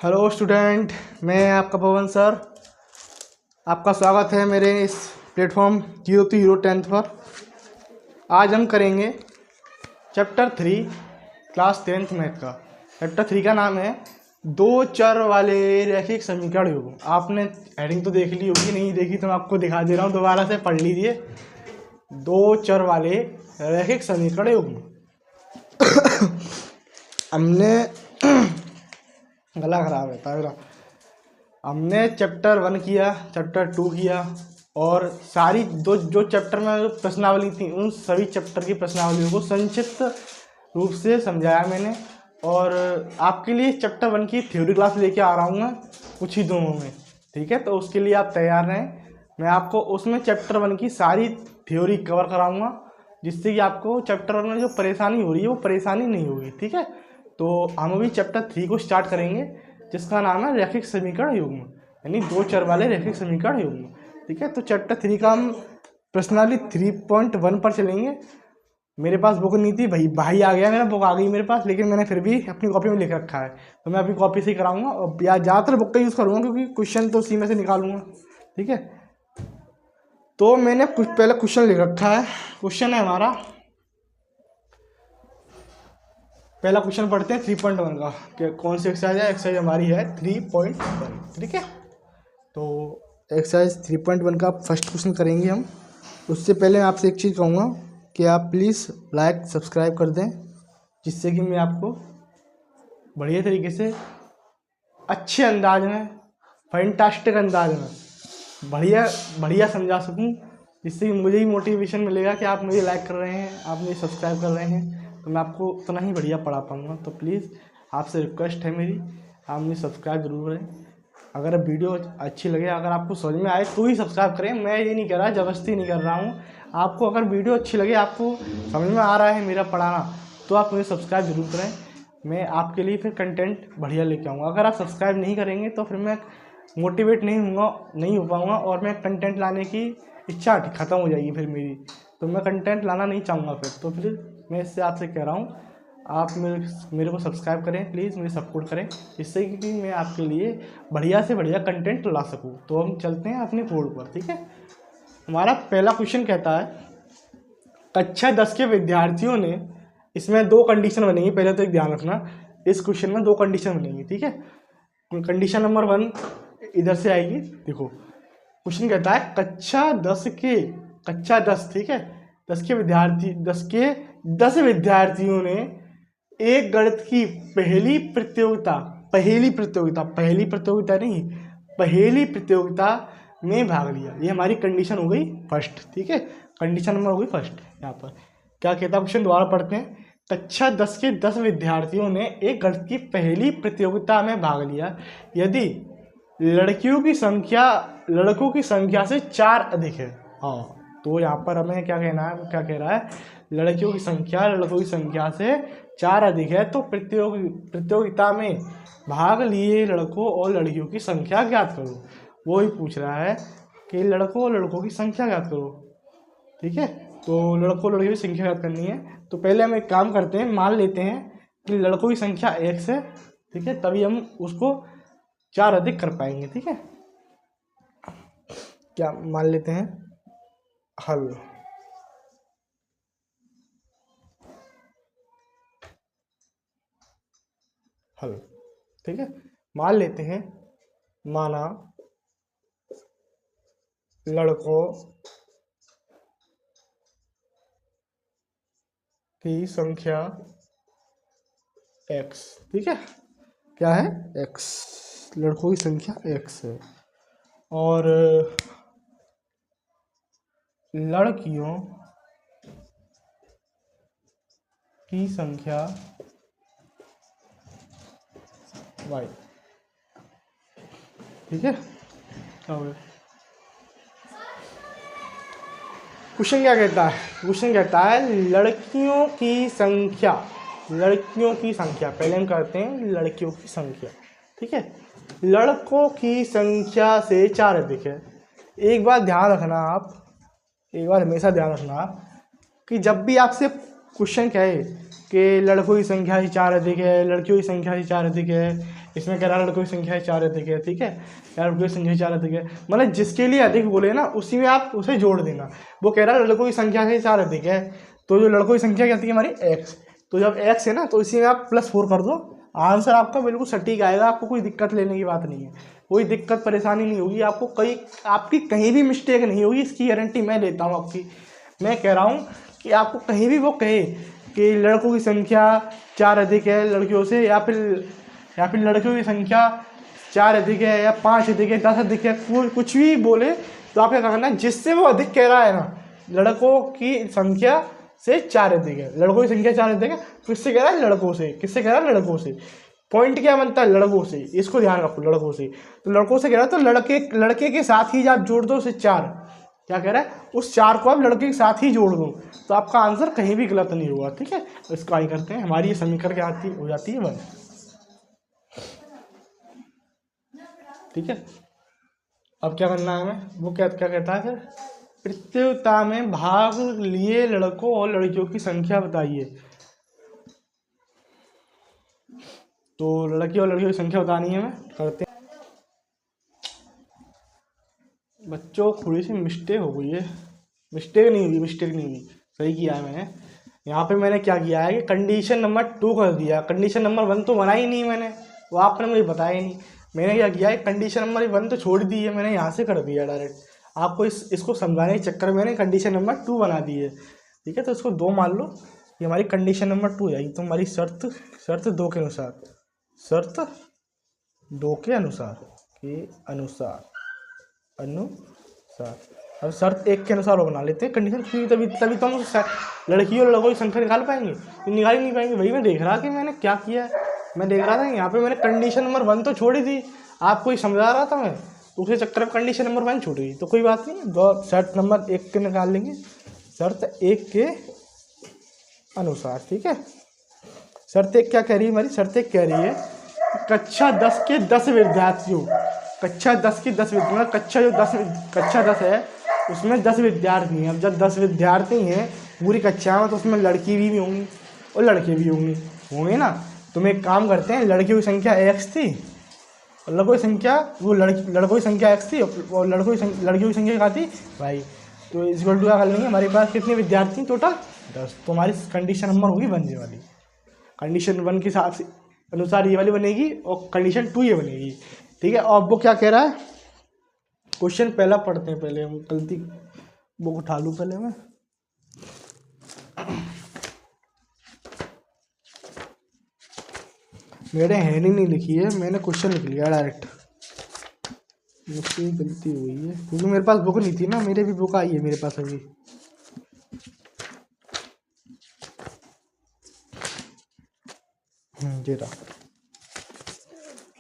Hello student, मैं आपका पवन sir. आपका स्वागत है मेरे इस प्लेटफॉर्म 0 to Hero 10th पर। आज हम करेंगे चैप्टर 3 क्लास 10th मैथ का। चैप्टर 3 का नाम है दो चर वाले रैखिक समीकरण योग। आपने हेडिंग तो देख ली होगी, नहीं देखी तो मैं आपको दिखा दे रहा हूँ, दोबारा से पढ़ लीजिए। दो चर वाले रैखिक समीकरण योग। हमने गला खराब रहता है मेरा। हमने चैप्टर 1 किया, चैप्टर 2 किया, और सारी जो चैप्टर में प्रश्नावली थी उन सभी चैप्टर की प्रश्नावलियों को संक्षिप्त रूप से समझाया मैंने। और आपके लिए चैप्टर 1 की थ्योरी क्लास लेके आ रहा हूँ मैं कुछ ही दिनों में, ठीक है। तो उसके लिए आप तैयार रहें। मैं आपको उसमें चैप्टर 1 की सारी थ्योरी कवर कराऊंगा, जिससे कि आपको चैप्टर 1 में जो परेशानी हो रही है वो परेशानी नहीं होगी, ठीक है। तो हम अभी चैप्टर 3 को स्टार्ट करेंगे, जिसका नाम है रैखिक समीकरण युग्म, यानी दो चर वाले रैखिक समीकरण युग्म, ठीक है। तो चैप्टर 3 का हम प्रश्नावली 3.1 पर चलेंगे। मेरे पास बुक नहीं थी, भाई आ गया, मेरा बुक आ गई मेरे पास, लेकिन मैंने फिर भी अपनी कॉपी में लिख रखा है, तो मैं अपनी कॉपी से ही कराऊंगा और ज़्यादातर बुक का यूज़ करूँगा, क्योंकि क्वेश्चन तो उसी में से निकालूंगा, ठीक है। तो मैंने कुछ पहले क्वेश्चन लिख रखा है। क्वेश्चन है हमारा, पहला क्वेश्चन पढ़ते हैं 3.1 का कि कौन सी एक्सरसाइज है। एक्सरसाइज हमारी है 3.1, ठीक है। तो एक्सरसाइज 3.1 का फर्स्ट क्वेश्चन करेंगे हम। उससे पहले मैं आपसे एक चीज़ कहूँगा कि आप प्लीज़ लाइक सब्सक्राइब कर दें, जिससे कि मैं आपको बढ़िया तरीके से अच्छे अंदाज में, फैंटास्टिक अंदाज में बढ़िया समझा सकूं, जिससे मुझे ही मोटिवेशन मिलेगा कि आप मुझे लाइक कर रहे हैं, आप मुझे सब्सक्राइब कर रहे हैं, तो मैं आपको उतना ही बढ़िया पढ़ा पाऊँगा। तो प्लीज़ आपसे रिक्वेस्ट है मेरी, आप मुझे सब्सक्राइब जरूर करें। अगर वीडियो अच्छी लगे, अगर आपको समझ में आए तो ही सब्सक्राइब करें। मैं ये नहीं कह रहा, ज़बरदस्ती नहीं कर रहा हूँ। आपको अगर वीडियो अच्छी लगे, आपको समझ में आ रहा है मेरा पढ़ाना, तो आप मुझे सब्सक्राइब जरूर करें। मैं आपके लिए फिर कंटेंट बढ़िया लेके आऊँगा। अगर आप सब्सक्राइब नहीं करेंगे तो फिर मैं मोटिवेट नहीं हो पाऊँगा, और मैं कंटेंट लाने की इच्छा ख़त्म हो जाएगी फिर मेरी, तो मैं कंटेंट लाना नहीं चाहूँगा फिर। तो मैं इससे आपसे कह रहा हूँ, आप मेरे को सब्सक्राइब करें, प्लीज़ मुझे सपोर्ट करें, इससे कि मैं आपके लिए बढ़िया से बढ़िया कंटेंट ला सकूँ। तो हम चलते हैं अपने बोर्ड पर, ठीक है। हमारा पहला क्वेश्चन कहता है, कक्षा 10 के विद्यार्थियों ने, इसमें दो कंडीशन बनेंगी, पहले तो एक ध्यान रखना, इस क्वेश्चन में दो कंडीशन बनेंगी, ठीक है। कंडीशन नंबर 1 इधर से आएगी। देखो क्वेश्चन कहता है कक्षा 10, ठीक है, 10 विद्यार्थियों ने एक गणित की पहली प्रतियोगिता में भाग लिया। ये हमारी कंडीशन हो गई फर्स्ट, ठीक है। कंडीशन नंबर हो गई फर्स्ट। यहाँ पर क्या कहता है क्वेश्चन, दोबारा पढ़ते हैं। कक्षा 10 के 10 विद्यार्थियों ने एक गणित की पहली प्रतियोगिता में भाग लिया यदि लड़कों की संख्या से 4 अधिक है। हाँ, तो यहाँ पर हमें क्या कह रहा है, लड़कों की संख्या से 4 अधिक है, तो प्रतियोगिता में भाग लिए लड़कों और लड़कियों की संख्या ज्ञात करो। वो ही पूछ रहा है कि लड़कों और लड़कों की संख्या ज्ञात करो, ठीक है। तो लड़कों लड़कियों की संख्या ज्ञात करनी है। तो पहले हम एक काम करते हैं, मान लेते हैं कि लड़कों की संख्या x है, ठीक है, तभी हम उसको 4 अधिक कर पाएंगे, ठीक है। क्या मान लेते हैं, हल। ठीक है, मान लेते हैं, माना लड़कों की संख्या x, ठीक है, क्या है x, लड़कों की संख्या x है, और लड़कियों की संख्या y, ठीक है। क्वेश्चन क्या कहता है, लड़कियों की संख्या, पहले हम करते हैं लड़कियों की संख्या, ठीक है, लड़कों की संख्या से 4 अधिक है। एक बात ध्यान रखना आप, एक बार हमेशा ध्यान रखना आप कि जब भी आपसे क्वेश्चन कहे कि लड़कों की संख्या से 4 अधिक है, लड़कियों की संख्या से 4 अधिक है, इसमें कह रहा है लड़कों की संख्या से 4 अधिक है, ठीक है, लड़कों की संख्या से 4 अधिक है, मतलब जिसके लिए अधिक बोले ना उसी में आप उसे जोड़ देना। वो कह रहा है लड़कों की संख्या से 4 अधिक है, तो जो लड़कों की संख्या क्या आती है हमारी x, तो जब x है ना तो इसी में आप +4 कर दो, आंसर आपका बिल्कुल सटीक आएगा। आपको कोई दिक्कत लेने की बात नहीं है, कोई दिक्कत परेशानी नहीं होगी आपको, आपकी कहीं भी मिस्टेक नहीं होगी, इसकी गारंटी मैं लेता हूँ आपकी। मैं कह रहा हूँ कि आपको कहीं भी वो कहे कि लड़कों की संख्या 4 अधिक है लड़कियों से, या फिर लड़कियों की संख्या 4 अधिक है या 5 अधिक है 10 अधिक है, कुछ भी बोले तो आप क्या करना है, जिससे वो अधिक कह रहा है ना, लड़कों की संख्या से 4 अधिक है, लड़कों की संख्या 4 अधिक है, किससे कह रहा है, लड़कों से। किससे कह रहा है, लड़कों से। पॉइंट क्या बनता है, लड़कों से, इसको ध्यान रखो, लड़कों से। तो लड़कों से कह रहा है तो लड़के के साथ ही आप जोड़ दो उसे 4, क्या कह रहा है, उस 4 को आप लड़के के साथ ही जोड़ दो, तो आपका आंसर कहीं भी गलत नहीं होगा, ठीक है। इसको आई करते हैं, हमारी ये समीकरण क्या हो जाती है 1, ठीक है। अब क्या करना है हमें, वो क्या कहता है फिर, प्रतियोगिता में भाग लिए लड़कों और लड़कियों की संख्या बताइए। तो लड़की और लड़कियों की संख्या बतानी है, हमें करते हैं। बच्चों थोड़ी सी मिस्टेक हो गई है, मिस्टेक नहीं हुई, सही किया है मैंने। यहाँ पे मैंने क्या किया है कि कंडीशन नंबर 2 कर दिया, कंडीशन नंबर 1 तो बना ही नहीं मैंने, वो आपने मुझे बताया ही नहीं। मैंने क्या किया है, कंडीशन नंबर 1 तो छोड़ दी है मैंने, यहाँ से कर दिया डायरेक्ट। आपको इसको समझाने के चक्कर में मैंने कंडीशन नंबर 2 बना दी है, ठीक है। तो इसको 2 मान लो, ये हमारी कंडीशन नंबर 2 है। तो हमारी शर्त 2 के अनुसार, शर्त 2 के अनुसार अब शर्त 1 के अनुसार वो बना लेते हैं कंडीशन, क्योंकि तभी तो हम लड़कियों और लड़कों की संख्या निकाल पाएंगे, निकाल ही नहीं पाएंगे। वही मैं देख रहा कि मैंने क्या किया है, मैं देख रहा था यहाँ पे मैंने कंडीशन नंबर 1 तो छोड़ी थी, आपको ही समझा रहा था मैं, दूसरे चक्कर में कंडीशन नंबर 1 छूट गई। तो कोई बात नहीं, शर्त नंबर 1 के निकाल लेंगे, शर्त 1 के अनुसार, ठीक है। शर्त 1 क्या कह रही है हमारी, शर्त 1 कह रही है कक्षा 10 के 10 विद्यार्थियों, कक्षा 10 के 10 विद्यार्थी, कक्षा 10 है उसमें 10 विद्यार्थी हैं। अब जब 10 विद्यार्थी हैं पूरी कक्षा में, तो उसमें लड़की भी होंगी और लड़के भी होंगे ना। तो हम एक काम करते हैं, लड़कियों की संख्या x थी और लड़कों की संख्या, वो लड़कों की संख्या x थी और लड़कियों की संख्या क्या थी भाई। तो इस इक्वल टू क्या कर लेंगे, हमारे पास कितने विद्यार्थी टोटल 10, तो हमारी कंडीशन नंबर होगी 1 ये वाली, कंडीशन 1 के हिसाब से अनुसार ये वाली बनेगी और कंडीशन 2 ये बनेगी, ठीक है। और वो क्या कह रहा है, क्वेश्चन पहला पढ़ते हैं, पहले हम गलती बुक उठा लूँ पहले मैं, मेरे हेडिंग नहीं लिखी है, मैंने क्वेश्चन लिख लिया डायरेक्ट, मुझसे गलती हुई है क्योंकि मेरे पास बुक नहीं थी ना, मेरे भी बुक आई है मेरे पास अभी। ये रहा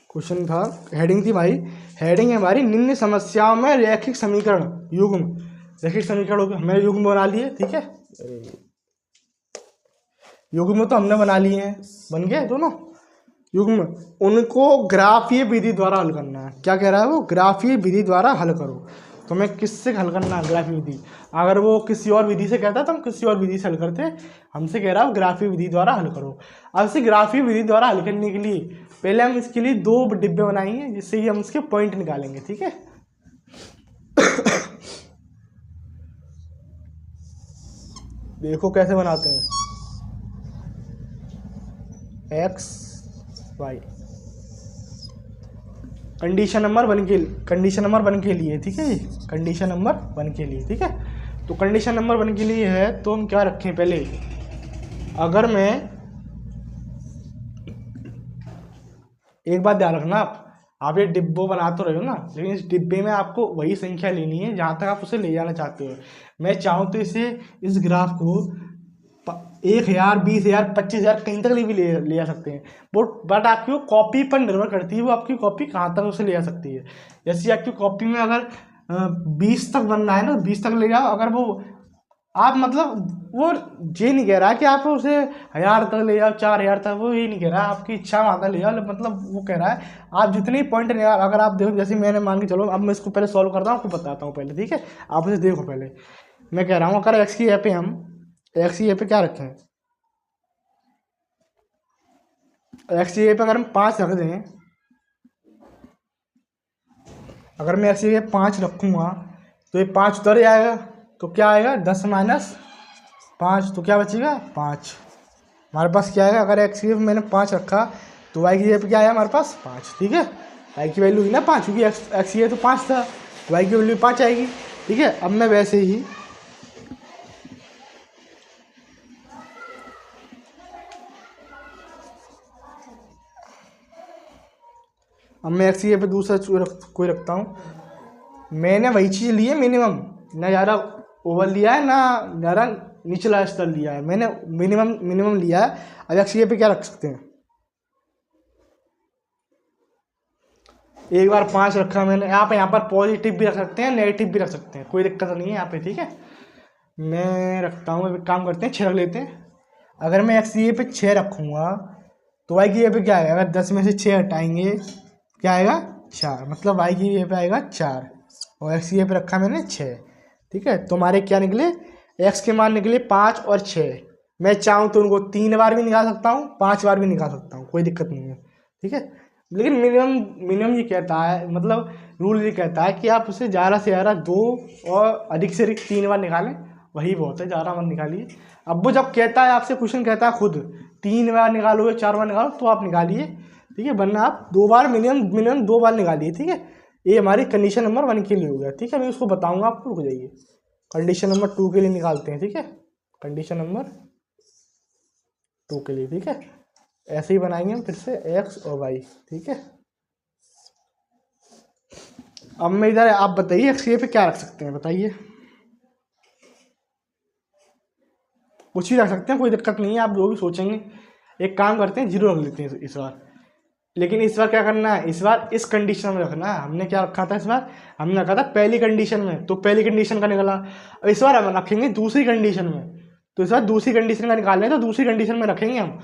क्वेश्चन था, हेडिंग थी भाई, हेडिंग है हमारी निम्न समस्याओं में रैखिक समीकरण युग्म, रैखिक समीकरण हमने युग्म बना लिए, ठीक है। युग्म तो हमने बना लिए हैं, बन गए दोनों युग्म, उनको ग्राफीय विधि द्वारा हल करना है। क्या कह रहा है वो, ग्राफीय विधि द्वारा हल करो। तो हमें किससे हल करना है, ग्राफीय विधि। अगर वो किसी और विधि से कहता तो हम किसी और विधि से हल करते, हमसे कह रहा है ग्राफीय विधि द्वारा हल करो। अब इसे ग्राफीय विधि द्वारा हल करने के लिए पहले हम इसके लिए 2 डिब्बे बनाएंगे, जिससे कि हम उसके पॉइंट निकालेंगे, ठीक है। देखो कैसे बनाते हैं, x y, कंडीशन नंबर 1 के लिए, ठीक है। कंडीशन नंबर 1 के लिए, ठीक है। तो कंडीशन नंबर 1 के लिए है, तो हम क्या रखें पहले, अगर मैं, एक बात ध्यान रखना आप ये डिब्बो बना तो रहे हो ना, लेकिन इस डिब्बे में आपको वही संख्या लेनी है जहाँ तक आप उसे ले जाना चाहते हो। मैं चाहूँ तो इस ग्राफ को 1000, 20,000, 25,000 कहीं तक भी ले जा सकते हैं, बट आपकी वो कॉपी पर निर्भर करती है, वो आपकी कॉपी कहाँ तक उसे ले जा सकती है। जैसे आपकी कॉपी में अगर 20 तक बनना है ना, 20 तक ले जाओ, अगर वो आप मतलब वो ये नहीं कह रहा कि आप उसे 1000 तक ले जाओ, 4000 तक, वो ये नहीं कह रहा, आपकी इच्छा वहाँ ले जाओ, मतलब वो कह रहा है आप जितने पॉइंट अगर आप देखो, जैसे मैंने मान के चलो, अब मैं इसको पहले सॉल्व करता हूँ, आपको बताता हूँ पहले, ठीक है। आप इसे देखो पहले, मैं कह रहा हूँ अगर एक्स की ए पे हम एक्स की ए पे क्या रखें, एक्स की ए पे अगर हम 5 रख दें, अगर मैं एक्स की ए 5 रखूँगा तो ये 5 उतर जाएगा, तो क्या आएगा 10 माइनस 5, तो क्या बचेगा 5। हमारे पास क्या आएगा, अगर एक्स की जगह मैंने 5 रखा तो वाई की जगह पे क्या आया हमारे पास 5, ठीक है। वाई की वैल्यू हुई ना 5, क्योंकि एक्स की जगह तो 5 था, वाई की वैल्यू 5 आएगी, ठीक है। अब मैं वैसे ही एक्स की जगह पे दूसरा कोई रखता हूँ। मैंने वही चीज़ ली है मिनिमम, ना ज़्यादा ओवर लिया है ना ज़्यादा निचला स्तर लिया है, मैंने मिनिमम लिया है। अब एक्स की जगह पे क्या रख सकते हैं, एक बार 5 रखा मैंने, आप यहाँ पर पॉजिटिव भी रख सकते हैं, नेगेटिव भी रख सकते हैं, कोई दिक्कत नहीं है यहाँ पे, ठीक है। मैं रखता हूँ, एक काम करते हैं 6 रख लेते हैं। अगर मैं एक्स की पे 6 रखूँगा तो वाई की पे क्या आएगा, अगर 10 में से 6 हटाएंगे क्या आएगा 4, मतलब वाई की पे आएगा 4 और एक्स की पे रखा मैंने 6, ठीक है। तो हमारे क्या निकले, एक्स के मान निकले 5 और 6। मैं चाहूँ तो उनको 3 बार भी निकाल सकता हूँ, 5 बार भी निकाल सकता हूँ, कोई दिक्कत नहीं है, ठीक है। लेकिन मिनिमम ये कहता है, मतलब रूल ये कहता है कि आप उसे ज़्यादा से ज़्यादा 2 और अधिक से अधिक 3 बार निकालें, वही बहुत है, ज़्यादा मत निकालिए। अब वो जब कहता है आपसे, क्वेश्चन कहता है खुद 3 बार निकालो या 4 बार निकालो तो आप निकालिए, ठीक है, वरना आप 2 बार मिनिमम 2 बार निकालिए, ठीक है। ये हमारी कंडीशन नंबर 1 के लिए हो गया, ठीक है। मैं उसको बताऊँगा आपको, रुक जाइए। कंडीशन नंबर 2 के लिए निकालते हैं, ठीक है, कंडीशन नंबर 2 के लिए, ठीक है। ऐसे ही बनाएंगे हम फिर से एक्स और वाई, ठीक है। अब मैं इधर, आप बताइए एक्स पे क्या रख सकते हैं, बताइए। कुछ भी रख सकते हैं, कोई दिक्कत नहीं है, आप जो भी सोचेंगे। एक काम करते हैं 0 रख लेते हैं इस बार, लेकिन इस बार क्या करना है, इस बार इस कंडीशन में रखना है। हमने क्या रखा था इस बार, हमने रखा था पहली कंडीशन में, तो पहली कंडीशन का निकला। अब इस बार हम रखेंगे दूसरी कंडीशन में, तो इस बार दूसरी कंडीशन का निकालना है, तो दूसरी कंडीशन में रखेंगे हम।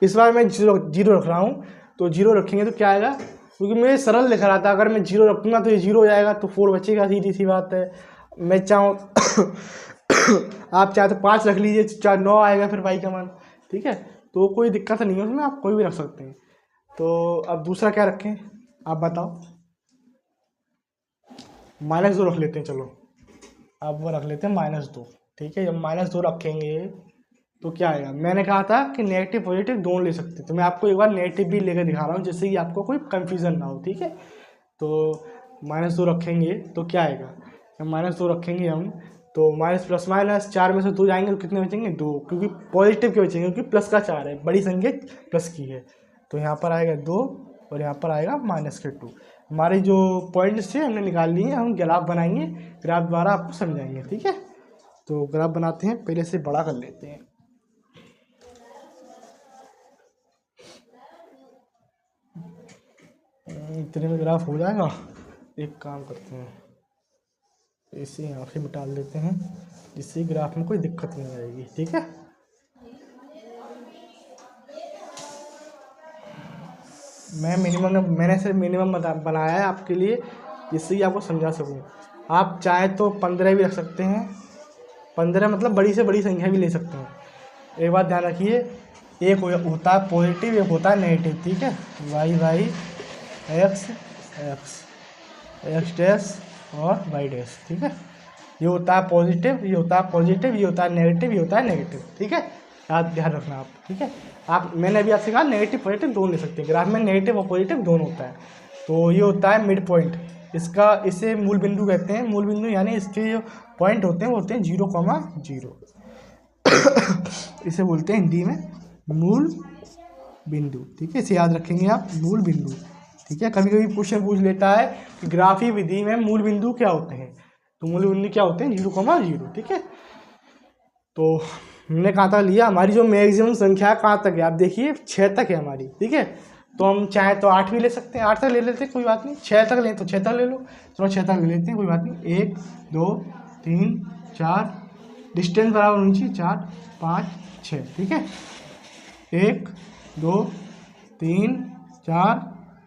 इस बार मैं 0 रख रहा हूँ, तो 0 रखेंगे तो क्या आएगा, क्योंकि मैं सरल लिख रहा था, अगर मैं 0 रखूँगा तो ये 0 हो जाएगा, तो 4 बचेगा, सीधी सी बात है। मैं चाहूँ आप चाहे तो 5 रख लीजिए, 4 9 आएगा फिर वाई का मान, ठीक है। तो कोई दिक्कत नहीं है उसमें, आप कोई भी रख सकते हैं। तो अब दूसरा क्या रखें, आप बताओ। -2 रख लेते हैं, चलो अब वो रख लेते हैं -2, ठीक है। जब -2 रखेंगे तो क्या आएगा, मैंने कहा था कि नेगेटिव पॉजिटिव दोनों ले सकते हैं, तो मैं आपको एक बार नेगेटिव भी लेकर दिखा रहा हूँ, जिससे कि आपको कोई कंफ्यूजन ना हो, ठीक है। तो -2 रखेंगे तो क्या आएगा, जब -2 रखेंगे हम तो ±4 में से 2 जाएंगे तो कितने बचेंगे 2, क्योंकि पॉजिटिव के बचेंगे, क्योंकि प्लस का 4 है, बड़ी संख्या प्लस की है। तो यहाँ पर आएगा 2 और यहाँ पर आएगा -2। हमारे जो पॉइंट्स थे हमने निकाल लिए, हम ग्राफ बनाएंगे, ग्राफ द्वारा आपको समझाएंगे, ठीक है। तो ग्राफ बनाते हैं, पहले से बड़ा कर लेते हैं। इतने में ग्राफ हो जाएगा, एक काम करते हैं, इसे यहाँ से मिटा लेते हैं, जिससे ग्राफ में कोई दिक्कत नहीं आएगी, ठीक है। मैंने सिर्फ मिनिमम बनाया है आपके लिए, जिससे कि आपको समझा सकूँ। आप चाहे तो 15 भी रख सकते हैं, 15 मतलब बड़ी से बड़ी संख्या भी ले सकते हैं। एक बात ध्यान रखिए, एक होता है पॉजिटिव, एक होता है नेगेटिव, ठीक है। वाई एक्स डैश और वाई डैश, ठीक है। ये होता है पॉजिटिव, ये होता है पॉजिटिव, ये होता है नेगेटिव, ये होता है नेगेटिव, ठीक है। आप ध्यान रखना आप, ठीक है। मैंने अभी आपसे कहा नेगेटिव पॉजिटिव दोनों ले सकते हैं, ग्राफ में नेगेटिव और पॉजिटिव दोनों होता है। तो ये होता है मिड पॉइंट, इसे मूल बिंदु कहते हैं। मूल बिंदु यानी इसके जो पॉइंट होते हैं वो होते हैं 0,0 इसे बोलते हैं हिंदी में मूल बिंदु, ठीक है। इसे याद रखेंगे आप, मूल बिंदु, ठीक है। कभी कभी क्वेश्चन पूछ लेता है कि ग्राफी विधि में मूल बिंदु क्या होते हैं, तो मूल बिंदु क्या होते हैं 0,0, ठीक है। तो हमने कहाँ तक लिया, हमारी जो मैक्सिमम संख्या है कहाँ तक है, आप देखिए 6 तक है हमारी, ठीक है। तो हम चाहे तो 8 भी ले सकते हैं, 8 तक ले लेते हैं, कोई बात नहीं। 6 तक लें तो 6 तक ले लो, चलो 6 तक ले लेते हैं, कोई बात नहीं। 1 2 3 4 डिस्टेंस बराबर होनी चाहिए 4 5 6, ठीक है। 1 2 3 4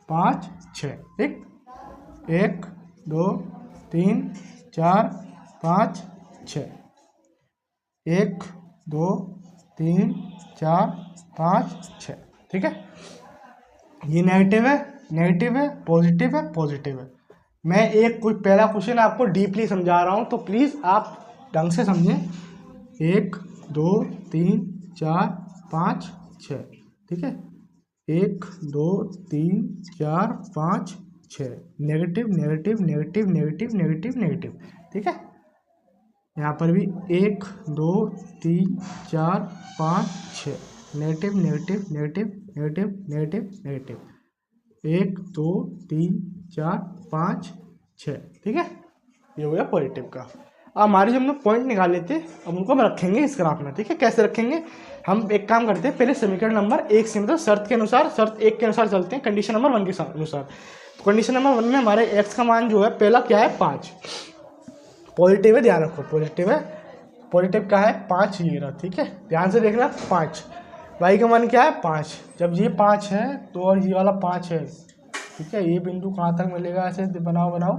5 6, ठीक। 1 2 3 4 5 6, 1 2 3 4 5 6, ठीक है। ये नेगेटिव है, नेगेटिव है, पॉजिटिव है, पॉजिटिव है। मैं एक कुछ पहला क्वेश्चन आपको डीपली समझा रहा हूँ, तो प्लीज़ आप ढंग से समझें। 1 2 3 4 5 6, ठीक है। 1 2 3 4 5 6, negative negative negative negative negative negative, ठीक है। यहाँ पर भी 1 2 3 4 5 6, negative negative negative negative negative negative, 1 2 3 4 5 6, ठीक है। ये हो गया पॉजिटिव का। अब हमारे जो हमने पॉइंट निकाले थे, अब उनको हम रखेंगे इस ग्राफ में, ठीक है। कैसे रखेंगे, हम एक काम करते हैं, पहले समीकरण नंबर 1 से, मतलब शर्त के अनुसार, शर्त 1 के अनुसार चलते हैं, कंडीशन नंबर 1 के अनुसार। तो कंडीशन नंबर 1 में हमारे x का मान जो है, पहला क्या है 5, पॉजिटिव है, ध्यान रखो पॉजिटिव है। पॉजिटिव क्या है 5 ये रहा, ठीक है, ध्यान से देखना 5। y का मान क्या है 5, जब ये 5 है तो और ये वाला 5 है, ठीक है। ये बिंदु कहाँ तक मिलेगा, ऐसे बनाओ बनाओ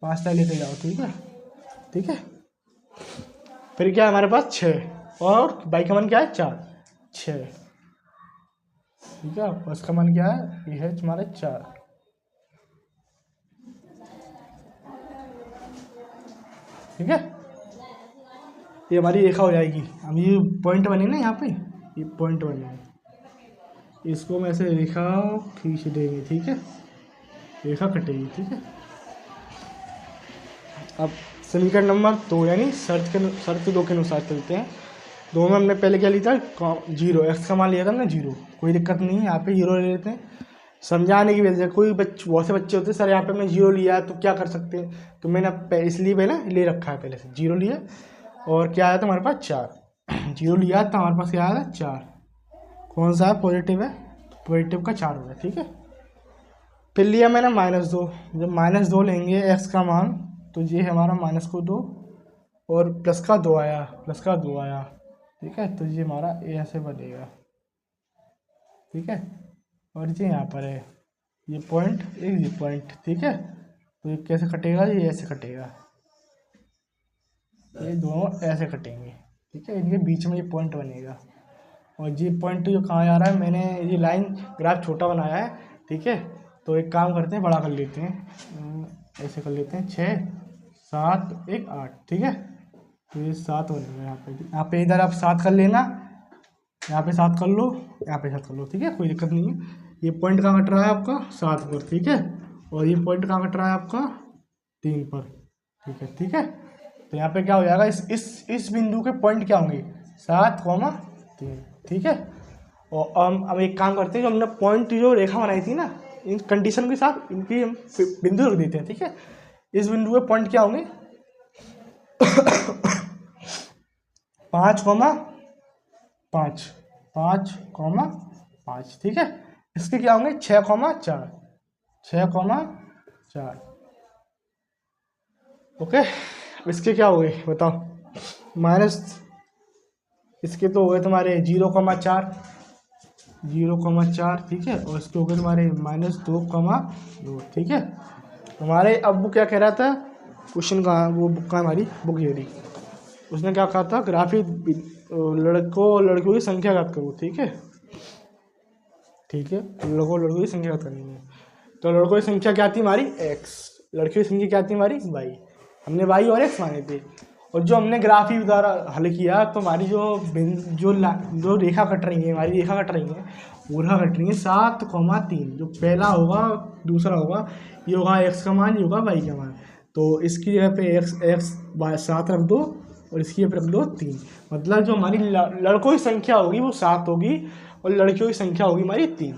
5 तक लेते जाओ, ठीक है, ठीक है। फिर क्या है हमारे पास 6, और y का मान क्या है 4 6, ठीक है। उसका मान क्या है, ये है हमारे 4, ठीक है। ये हमारी रेखा हो जाएगी। अब ये पॉइंट बने ना यहाँ पे, ये पॉइंट बने, इसको हम ऐसे रेखा खींच देंगे, ठीक है, रेखा कटेगी, ठीक है। अब समीकरण नंबर 2 यानी शर्त 2 के अनुसार चलते हैं। 2 में हमने पहले क्या लिया था 0, x का मान लिया था हमने 0, कोई दिक्कत नहीं है, यहाँ पे 0 ले लेते हैं समझाने की वजह से। कोई बहुत से बच्चे होते हैं, सर यहाँ पे हमने 0 लिया है तो क्या कर सकते हैं, तो मैंने इसलिए पहले ले रखा है, पहले से 0 लिया। और क्या आया था हमारे पास 4, 0 लिया था हमारे पास क्या आया था 4, कौन सा है पॉजिटिव है, पॉजिटिव का 4 हो गया, ठीक है। फिर लिया मैंने -2, जब -2 लेंगे x का मान, तो ये हमारा -2 और प्लस का 2 आया, प्लस का 2 आया, ठीक है। तो ये हमारा ऐसे बनेगा, ठीक है। और ये यहाँ पर है ये पॉइंट, ये पॉइंट, ठीक है। तो ये कैसे कटेगा, ये ऐसे कटेगा, ये दोनों ऐसे कटेंगे, ठीक है। इनके बीच में ये पॉइंट बनेगा, और ये पॉइंट जो कहाँ जा रहा है, मैंने ये लाइन ग्राफ छोटा बनाया है, ठीक है। तो एक काम करते हैं, बड़ा कर लेते हैं, ऐसे कर लेते हैं 6 7 1 8, ठीक है। तो ये 7 बनेगा यहाँ पे इधर आप 7 कर लेना, यहाँ पे 7 कर लो, यहाँ पे 7 कर लो, ठीक है, कोई दिक्कत नहीं है। ये पॉइंट कहाँ कट रहा है आपका 7 पर, ठीक है, और ये पॉइंट कहाँ कट रहा है आपका 3 पर, ठीक है, ठीक है। तो यहाँ पे क्या हो जाएगा, इस बिंदु के पॉइंट क्या होंगे 7, 3, ठीक है। और अब एक काम करते हैं, जो हमने पॉइंट जो रेखा बनाई थी ना, इन कंडीशन के साथ इनकी हम बिंदु रख देते हैं, ठीक है। इस बिंदु के पॉइंट क्या होंगे 5, 5 5, 5, ठीक है। इसके क्या होंगे 6, 4 6, 4, ओके। इसके क्या हो गए बताओ, माइनस, इसके तो हो गए तुम्हारे 0, 4 0, 4, ठीक है। और इसके हो गए तुम्हारे -2, 2, ठीक है। हमारे अब वो क्या कह रहा था, क्वेश्चन कहाँ, वो बुक का हमारी बुक ये रही, उसने क्या कहा था, ग्राफिक लड़कों और लड़कियों की संख्या ज्ञात करो, ठीक है, ठीक है। लड़कों और लड़कियों की संख्या ज्ञात करनी है, तो लड़कों की संख्या क्या थी हमारी x, लड़कियों की संख्या क्या थी हमारी y, हमने y और x माने थे। और जो हमने ग्राफिक द्वारा हल किया, तो हमारी जो रेखा कट रही है, हमारी रेखा कट रही है, वो रेखा कट रही है 7, 3, जो पहला होगा दूसरा होगा, ये होगा x का मान, ये होगा y का मान। तो इसकी जगह पे x 7 रख दो, और इसकी जगह पे रख दो 3, मतलब जो हमारी लड़कों की संख्या होगी वो 7 होगी, और लड़कियों की संख्या होगी हमारी 3।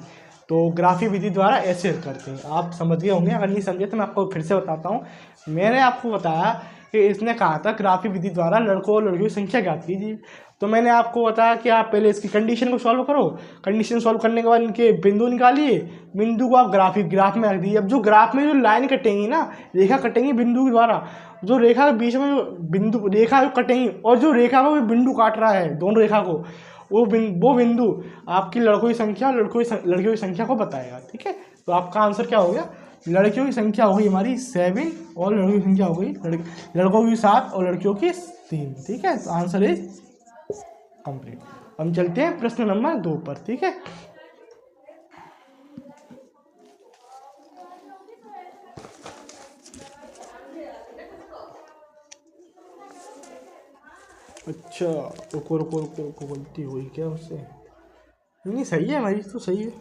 तो ग्राफिक विधि द्वारा ऐसे करते हैं, आप समझ गए होंगे, अगर नहीं समझे तो मैं आपको फिर से बताता हूँ। मैंने आपको बताया कि इसने कहा था ग्राफी विधि द्वारा लड़कों और लड़कियों की संख्या ज्ञात कीजिए। तो मैंने आपको बताया कि आप पहले इसकी कंडीशन को सॉल्व करो, कंडीशन सॉल्व करने के बाद इनके बिंदु निकालिए, बिंदु को आप ग्राफ में रख दीजिए। अब जो ग्राफ में जो लाइन कटेंगी ना, रेखा कटेंगी बिंदु के द्वारा, जो रेखा के बीच में जो बिंदु रेखा जो कटेंगी और जो रेखा को बिंदु काट रहा है दोनों रेखा को, वो बिंदु आपकी लड़कों की संख्या और लड़कियों की संख्या को बताएगा। ठीक है, तो आपका आंसर क्या हो गया, लड़कियों की संख्या हो गई हमारी 7 और लड़कियों की संख्या हो गई लड़कों की 7 और लड़कियों की 3। ठीक है, तो आंसर इज कंप्लीट। हम चलते हैं प्रश्न नंबर 2 पर। ठीक है, अच्छा रुको गलती हुई क्या उससे? नहीं सही है हमारी तो सही है।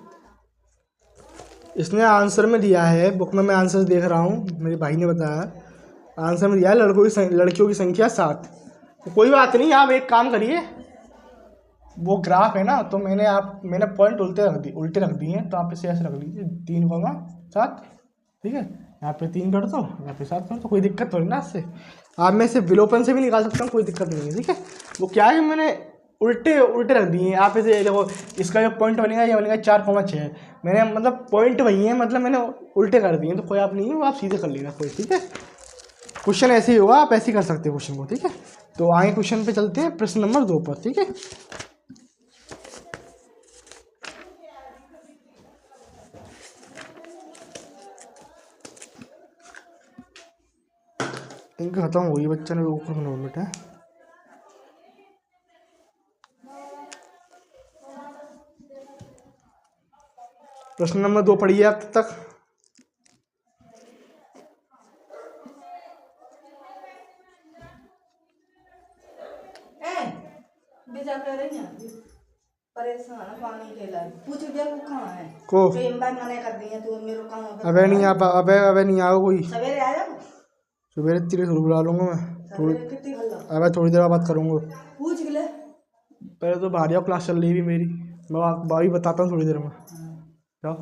इसने आंसर में दिया है, बुक में मैं आंसर देख रहा हूँ, मेरे भाई ने बताया आंसर में दिया है लड़कियों की संख्या 7। तो कोई बात नहीं, आप एक काम करिए, वो ग्राफ है ना, तो मैंने पॉइंट उल्टे रख दिए हैं, तो आप इसे ऐसे रख लीजिए 3,7। ठीक है, यहाँ पे 3 कर दो, यहाँ पे 7 कर दो, कोई दिक्कत तो नहीं ना इससे। आप मैं इसे विलोपन से भी निकाल सकता हूँ, कोई दिक्कत नहीं है। ठीक है, वो क्या है मैंने उल्टे रख दिए हैं। आप इसे देखो, इसका जो पॉइंट बनेगा ये बनेगा 4,6। मैंने मतलब पॉइंट वही है, मतलब मैंने उल्टे कर दिए हैं, तो कोई आप नहीं है, वो आप सीधे कर लेना कोई। ठीक है, क्वेश्चन ऐसे ही होगा, आप ऐसे ही कर सकते हो क्वेश्चन को। ठीक है, तो आगे क्वेश्चन पे चलते हैं, प्रश्न नंबर 2 पर। ठीक है, इनका खत्म हो गई, बच्चा ने ऊपर में बेटा। प्रश्न नंबर 2 पढ़िए आप तब तक। को अबे नहीं आ अबे नहीं आओ कोई, सवेरे तेरे शुरू बुला लूंगा मैं, अबे थोड़ी देर बात करूँगा। पहले तो बाहर जाओ, क्लास चल रही है मेरी, मैं भाभी बताता हूँ थोड़ी देर में। जाओ।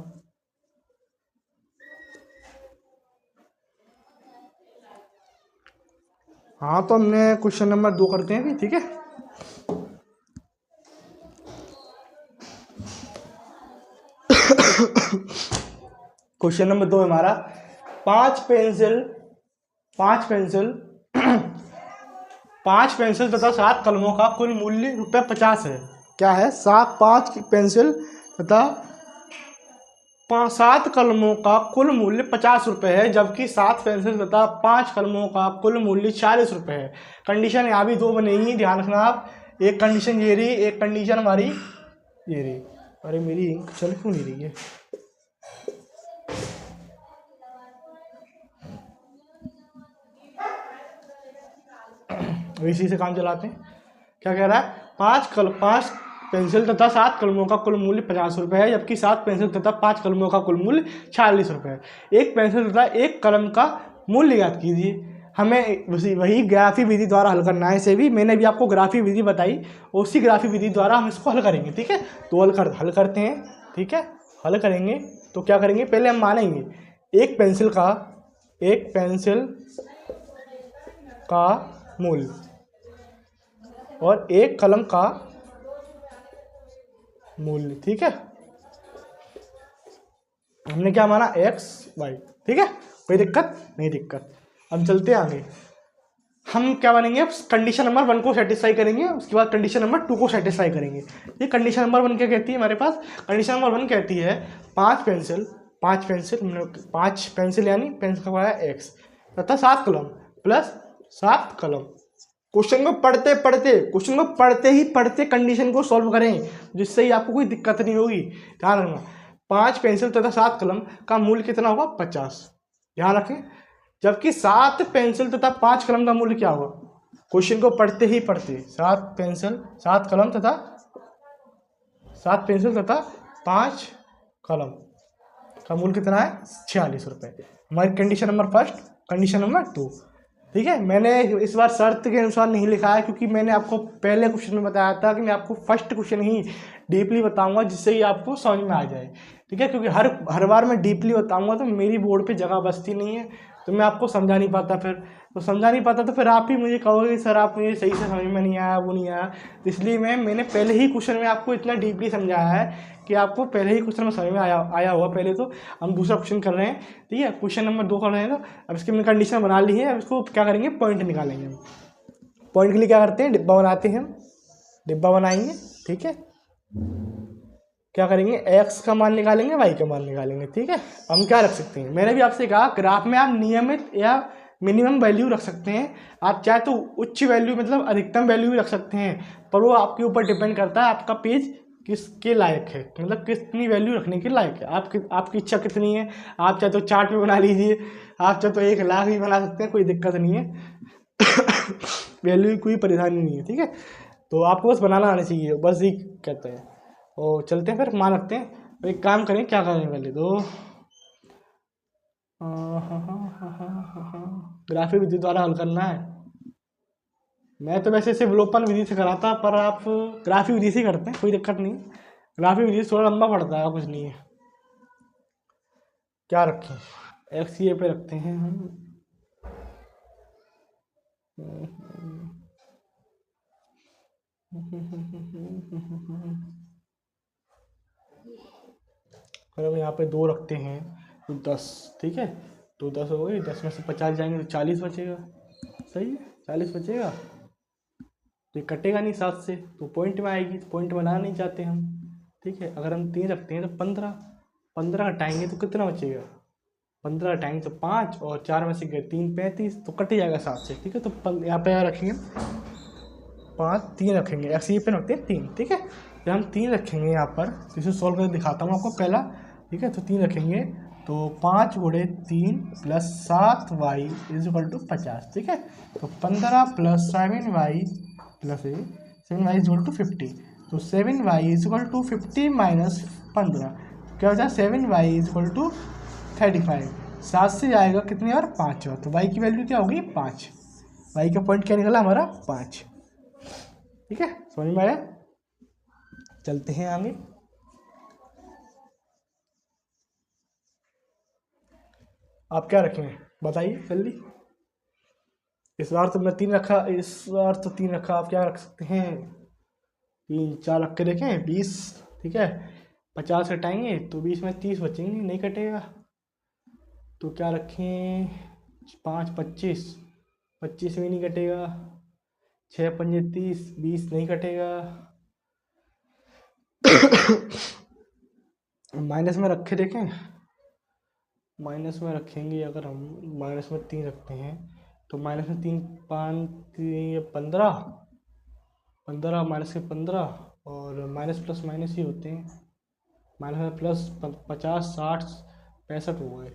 हाँ, तो हमने क्वेश्चन नंबर 2 करते हैं अभी। ठीक है, क्वेश्चन नंबर 2 हमारा 5 पेंसिल तथा 7 कलमों का कुल मूल्य ₹50 है। क्या है? 5 पेंसिल तथा 7 कलमों का कुल मूल्य ₹50 है, जबकि 7 पेंसिल तथा 5 कलमों का कुल मूल्य ₹40 है। कंडीशन यहाँ भी 2 बनेगी, ध्यान रखना आप। एक कंडीशन ये रही, एक कंडीशन हमारी ये रही। अरे मेरी इंक चल क्यों नहीं रही है? इसी से काम चलाते हैं। क्या कह रहा है? 5 पेंसिल तथा 7 कलमों का कुल मूल्य ₹50 है, जबकि 7 पेंसिल तथा 5 कलमों का कुल मूल्य ₹40 है। एक पेंसिल तथा एक कलम का मूल्य ज्ञात कीजिए। हमें वही ग्राफी विधि द्वारा हल करना है। इसे भी मैंने भी आपको ग्राफी विधि बताई, उसी ग्राफी विधि द्वारा हम इसको हल करेंगे। ठीक है, तो हल करते हैं। ठीक है, हल करेंगे तो क्या करेंगे, पहले हम मानेंगे एक पेंसिल का मूल्य और एक कलम का मूल्य। ठीक है, हमने क्या माना? x, y। ठीक है, कोई दिक्कत नहीं? दिक्कत। अब चलते हैं आगे। हम क्या बनेंगे? कंडीशन नंबर 1 को सेटिस्फाई करेंगे, उसके बाद कंडीशन नंबर 2 को सेटिस्फाई करेंगे। ये कंडीशन नंबर 1 क्या कहती है हमारे पास? कंडीशन नंबर 1 कहती है 5 पेंसिल यानी पेंसिल का है x तथा 7 कलम प्लस 7 कलम। क्वेश्चन को पढ़ते कंडीशन को सॉल्व करें, जिससे ही आपको कोई दिक्कत नहीं होगी। ध्यान रखना, 5 पेंसिल तथा 7 कलम का मूल्य कितना होगा? 50। ध्यान रखें, जबकि 7 पेंसिल तथा 5 कलम का मूल्य क्या होगा? क्वेश्चन को पढ़ते 7 पेंसिल 7 कलम तथा 7 पेंसिल तथा 5 कलम का मूल्य कितना है? ₹46। हमारी कंडीशन नंबर 1, कंडीशन नंबर 2। ठीक है, मैंने इस बार शर्त के अनुसार नहीं लिखा है, क्योंकि मैंने आपको पहले क्वेश्चन में बताया था कि मैं आपको फर्स्ट क्वेश्चन ही डीपली बताऊंगा, जिससे ही आपको समझ में आ जाए। ठीक है, क्योंकि हर बार मैं डीपली बताऊंगा तो मेरी बोर्ड पे जगह बचती नहीं है, तो मैं आपको समझा नहीं पाता, तो फिर आप ही मुझे कहोगे सर आप मुझे सही से समझ में नहीं आया, वो नहीं आया। इसलिए मैंने पहले ही क्वेश्चन में आपको इतना डीपली समझाया है कि आपको पहले ही क्वेश्चन में समझ में आया हुआ। पहले तो हम दूसरा क्वेश्चन कर रहे हैं, ठीक है, क्वेश्चन नंबर 2 कर रहे हैं। तो अब इसकी हमने कंडीशन बना ली है, अब इसको क्या करेंगे, पॉइंट निकालेंगे हम। पॉइंट के लिए क्या करते हैं, डिब्बा बनाते हैं हम, डिब्बा बनाएंगे, ठीक है। क्या करेंगे, एक्स का मान निकालेंगे, वाई का मान निकालेंगे, ठीक है। हम क्या रख सकते हैं, मैंने भी आपसे कहा ग्राफ में आप नियमित या मिनिमम वैल्यू रख सकते हैं। आप चाहे तो उच्च वैल्यू मतलब अधिकतम वैल्यू भी रख सकते हैं, पर वो आपके ऊपर डिपेंड करता है आपका पेज किसके लायक है, मतलब कितनी वैल्यू रखने के लायक है, आपकी इच्छा कितनी है। आप चाहे तो चार्ट में बना लीजिए, आप चाहे तो 1 लाख भी बना सकते हैं, कोई दिक्कत नहीं है। वैल्यू की कोई परेशानी नहीं है, ठीक है। तो आपको बस बनाना आना चाहिए, बस ये कहते हैं। और चलते हैं फिर, मान रखते हैं। तो एक काम करें, क्या करें पहले तो ग्राफिक विधि द्वारा हल करना है। मैं तो वैसे सिर्फ विलोपन विधि से कराता, पर आप ग्राफिक विधि से करते हैं, कोई दिक्कत नहीं। ग्राफिक विधि थोड़ा लंबा पड़ता है, कुछ नहीं है। क्या रखें, एक्स ये पे रखते हैं हम। अगर हम यहाँ पे 2 रखते हैं तो 10, ठीक है। तो 10 हो गई, 10 में से 50 जाएंगे तो 40 बचेगा, सही है, 40 बचेगा। तो ये कटेगा नहीं 7 से, तो पॉइंट में आएगी, तो पॉइंट बनाना नहीं चाहते हम, ठीक है। अगर हम 3 रखते हैं तो 15 हटाएंगे तो कितना बचेगा, 15 हटाएंगे तो 5, और 4 में से गए 3, 35, तो कट जाएगा 7 से, ठीक है। तो यहाँ पे रखेंगे 5, 3 रखेंगे, एक्स ये पे रखते हैं 3, ठीक है। जब हम 3 रखेंगे यहाँ पर, तो इसे सॉल्व करके दिखाता हूँ आपको पहला, ठीक है। तो 3 रखेंगे तो 5 गुणे 3 plus 7y is equal to 50, ठीक है। तो 15 plus 7y plus 7y is equal to 50। तो 7y is equal to 50 minus 15, क्या होता है, 7y इज इक्वल टू 35। 7 से जाएगा कितनी बार, 5 बार, तो y की वैल्यू क्या होगी, 5। y का पॉइंट क्या निकला हमारा, 5, ठीक है। समझ में आया, चलते हैं आगे। आप क्या रखेंगे बताइए जल्दी। इस बार तो मैं 3 रखा, आप क्या रख सकते हैं, 3 4 रख के देखें, 20, ठीक है। 50 हटाएंगे तो 20 में 30 बचेंगे, नहीं कटेगा। तो क्या रखें, 5 25, 25 भी नहीं कटेगा, 6 पंजे 30, 20 नहीं कटेगा। माइनस में रखे देखें, माइनस में रखेंगे, अगर हम माइनस में 3 रखते हैं तो माइनस में 3 5 15, 15 माइनस के 15, और माइनस प्लस माइनस ही होते हैं, माइनस में प्लस 50 60 65 हो गए,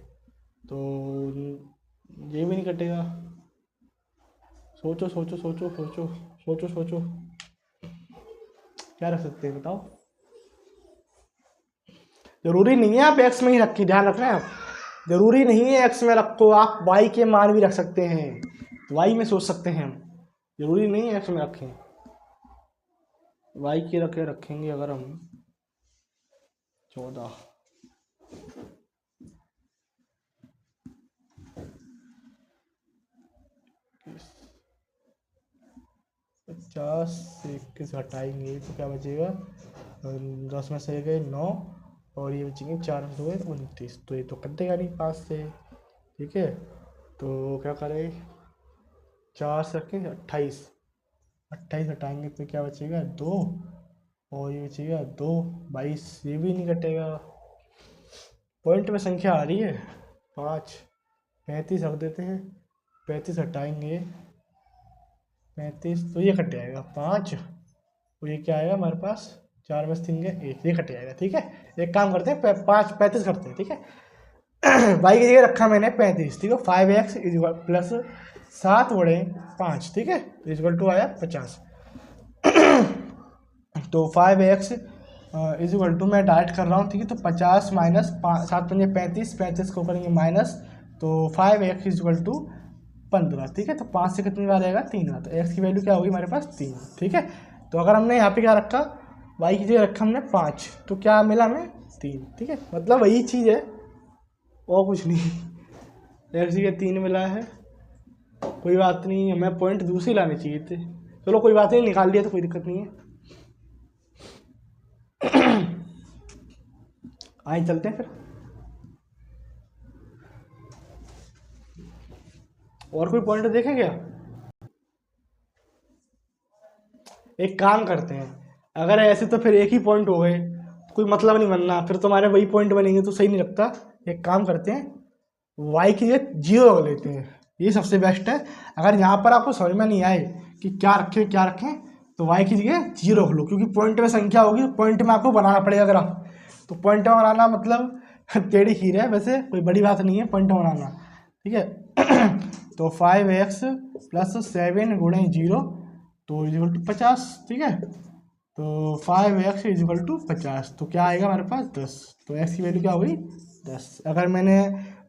तो ये भी नहीं कटेगा। सोचो सोचो सोचो सोचो सोचो सोचो, क्या रख सकते हैं बताओ। जरूरी नहीं है आप एक्स में ही रखिए, ध्यान रखना है आप, जरूरी नहीं है एक्स में रखो, आप वाई के मान भी रख सकते हैं, वाई में सोच सकते हैं हम, जरूरी नहीं है एक्स में रखें। वाई के रखेंगे अगर हम 14, 50 से 21 हटाएंगे तो क्या बचेगा, 10 में से गए 9, और ये बचेंगे 4 में से 29, तो ये तो कटेगा नहीं 5 से, ठीक है। तो क्या करें, 4 से रखें 28, 28 हटाएंगे तो क्या बचेगा 2, और ये बचेगा 2, 22, ये भी नहीं कटेगा। पॉइंट में संख्या आ रही है 5, 35 रख देते हैं, 35 हटाएंगे 35, तो ये कट जाएगा 5, तो ये क्या आएगा हमारे पास, 4 में से 3 गए 1, ये कट जाएगा, ठीक है। एक काम करते हैं 35 करते हैं, ठीक है। वाई की जगह रखा मैंने 35, ठीक है। 5x प्लस 7 गुणे 5, ठीक है, इक्वल टू आया 50। तो 5x इज इक्वल टू, मैं डायरेक्ट कर रहा हूँ, ठीक है। तो 50 माइनस 7 पंजे 35, 35 को करेंगे माइनस, तो 5x इज इक्वल टू 15, ठीक है। तो 5 से कितनी बार आएगा, 3 बार, तो x की वैल्यू क्या होगी हमारे पास 3, ठीक है। तो अगर हमने यहाँ पे क्या रखा, y की जगह रखा हमने 5, तो क्या मिला हमें 3, ठीक है। मतलब वही चीज़ है और कुछ नहीं, एक्स ये 3 मिला है, कोई बात नहीं, हमें पॉइंट दूसरी लाने चाहिए थे। चलो कोई बात नहीं, निकाल लिया तो कोई दिक्कत नहीं है। आइए चलते हैं फिर। और कोई पॉइंट देखें क्या? एक काम करते हैं, अगर ऐसे तो फिर एक ही पॉइंट हो गए, कोई मतलब नहीं बनना, फिर तुम्हारे वही पॉइंट बनेंगे तो सही नहीं लगता। एक काम करते हैं, वाई की जगह 0 रख लेते हैं, ये सबसे बेस्ट है। अगर यहाँ पर आपको समझ में नहीं आए कि क्या रखें तो वाई की जगह 0 रख लो, क्योंकि पॉइंट में संख्या होगी तो पॉइंट में आपको बनाना पड़ेगा। अगर आप तो पॉइंट में बनाना मतलब टेढ़ी खीर है, वैसे कोई बड़ी बात नहीं है पॉइंट में बनाना, ठीक है। तो 5x + 7 × 0 तो इजिकल टू 50, ठीक है। तो 5x इजिकल टू 50, तो क्या आएगा हमारे पास 10। तो x की वैल्यू क्या होगी 10। अगर मैंने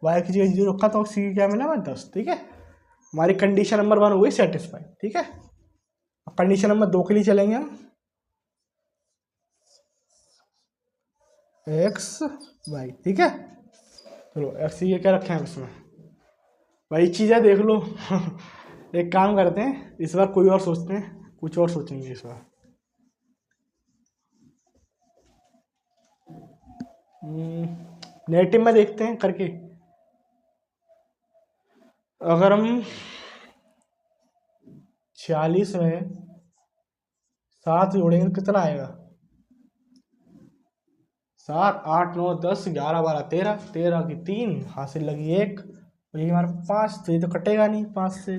y की जगह 0 रखा तो x की क्या मिला हमें 10, ठीक है। हमारी कंडीशन नंबर 1 हो गई सेटिस्फाई, ठीक है। अब कंडीशन नंबर 2 के लिए चलेंगे हम। x y, ठीक है। चलो x ये क्या रखे हैं इसमें, वही चीज़ है, देख लो। एक काम करते हैं, इस बार कोई और सोचते हैं, कुछ और सोचेंगे इस बार। नेगेटिव में देखते हैं करके। अगर हम 46 में 7 जोड़ेंगे तो कितना आएगा? 7 8 9 10 11 12 13, 13 की 3 हासिल लगी 1, और ये हमारे 5, तो ये तो कटेगा नहीं 5 से,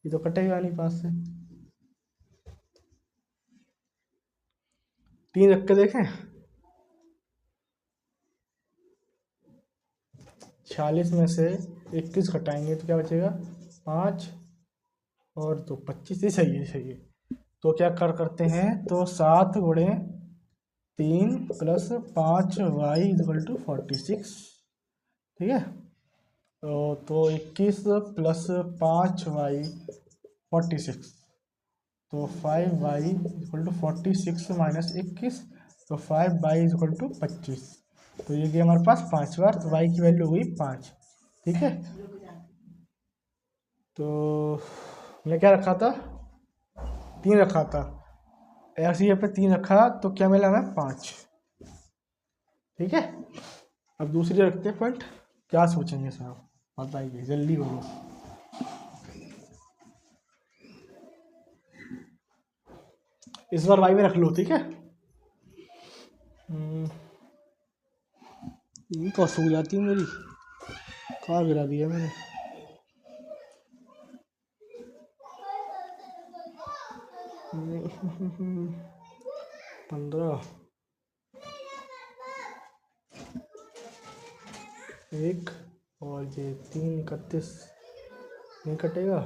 ये तो कटेगा नहीं 5 से। 3 रख के देखें, 46 में से 21 घटाएंगे तो क्या बचेगा 5 और 2 25, सही है सही है। तो क्या करते हैं, तो 7 × 3 + 5y = 46, ठीक है। तो 21 + 5y 46, तो 5y = 46 - 21, तो 5y = 25, तो ये गया हमारे पास 5 बार, तो y की वैल्यू हो गई 5, ठीक है। तो मैं क्या रखा था 3 रखा था, ऐसे ही पे 3 रखा तो क्या मिला हमें 5, ठीक है। अब दूसरी रखते हैं पॉइंट, क्या सोचेंगे साहब बताइए जल्दी बोलो। इस बार वाई में रख लो, ठीक है। तो सो जाती है मेरी, कहाँ गिरा दिया मैंने। पंद्रह, 1 और ये 3 31 नहीं कटेगा,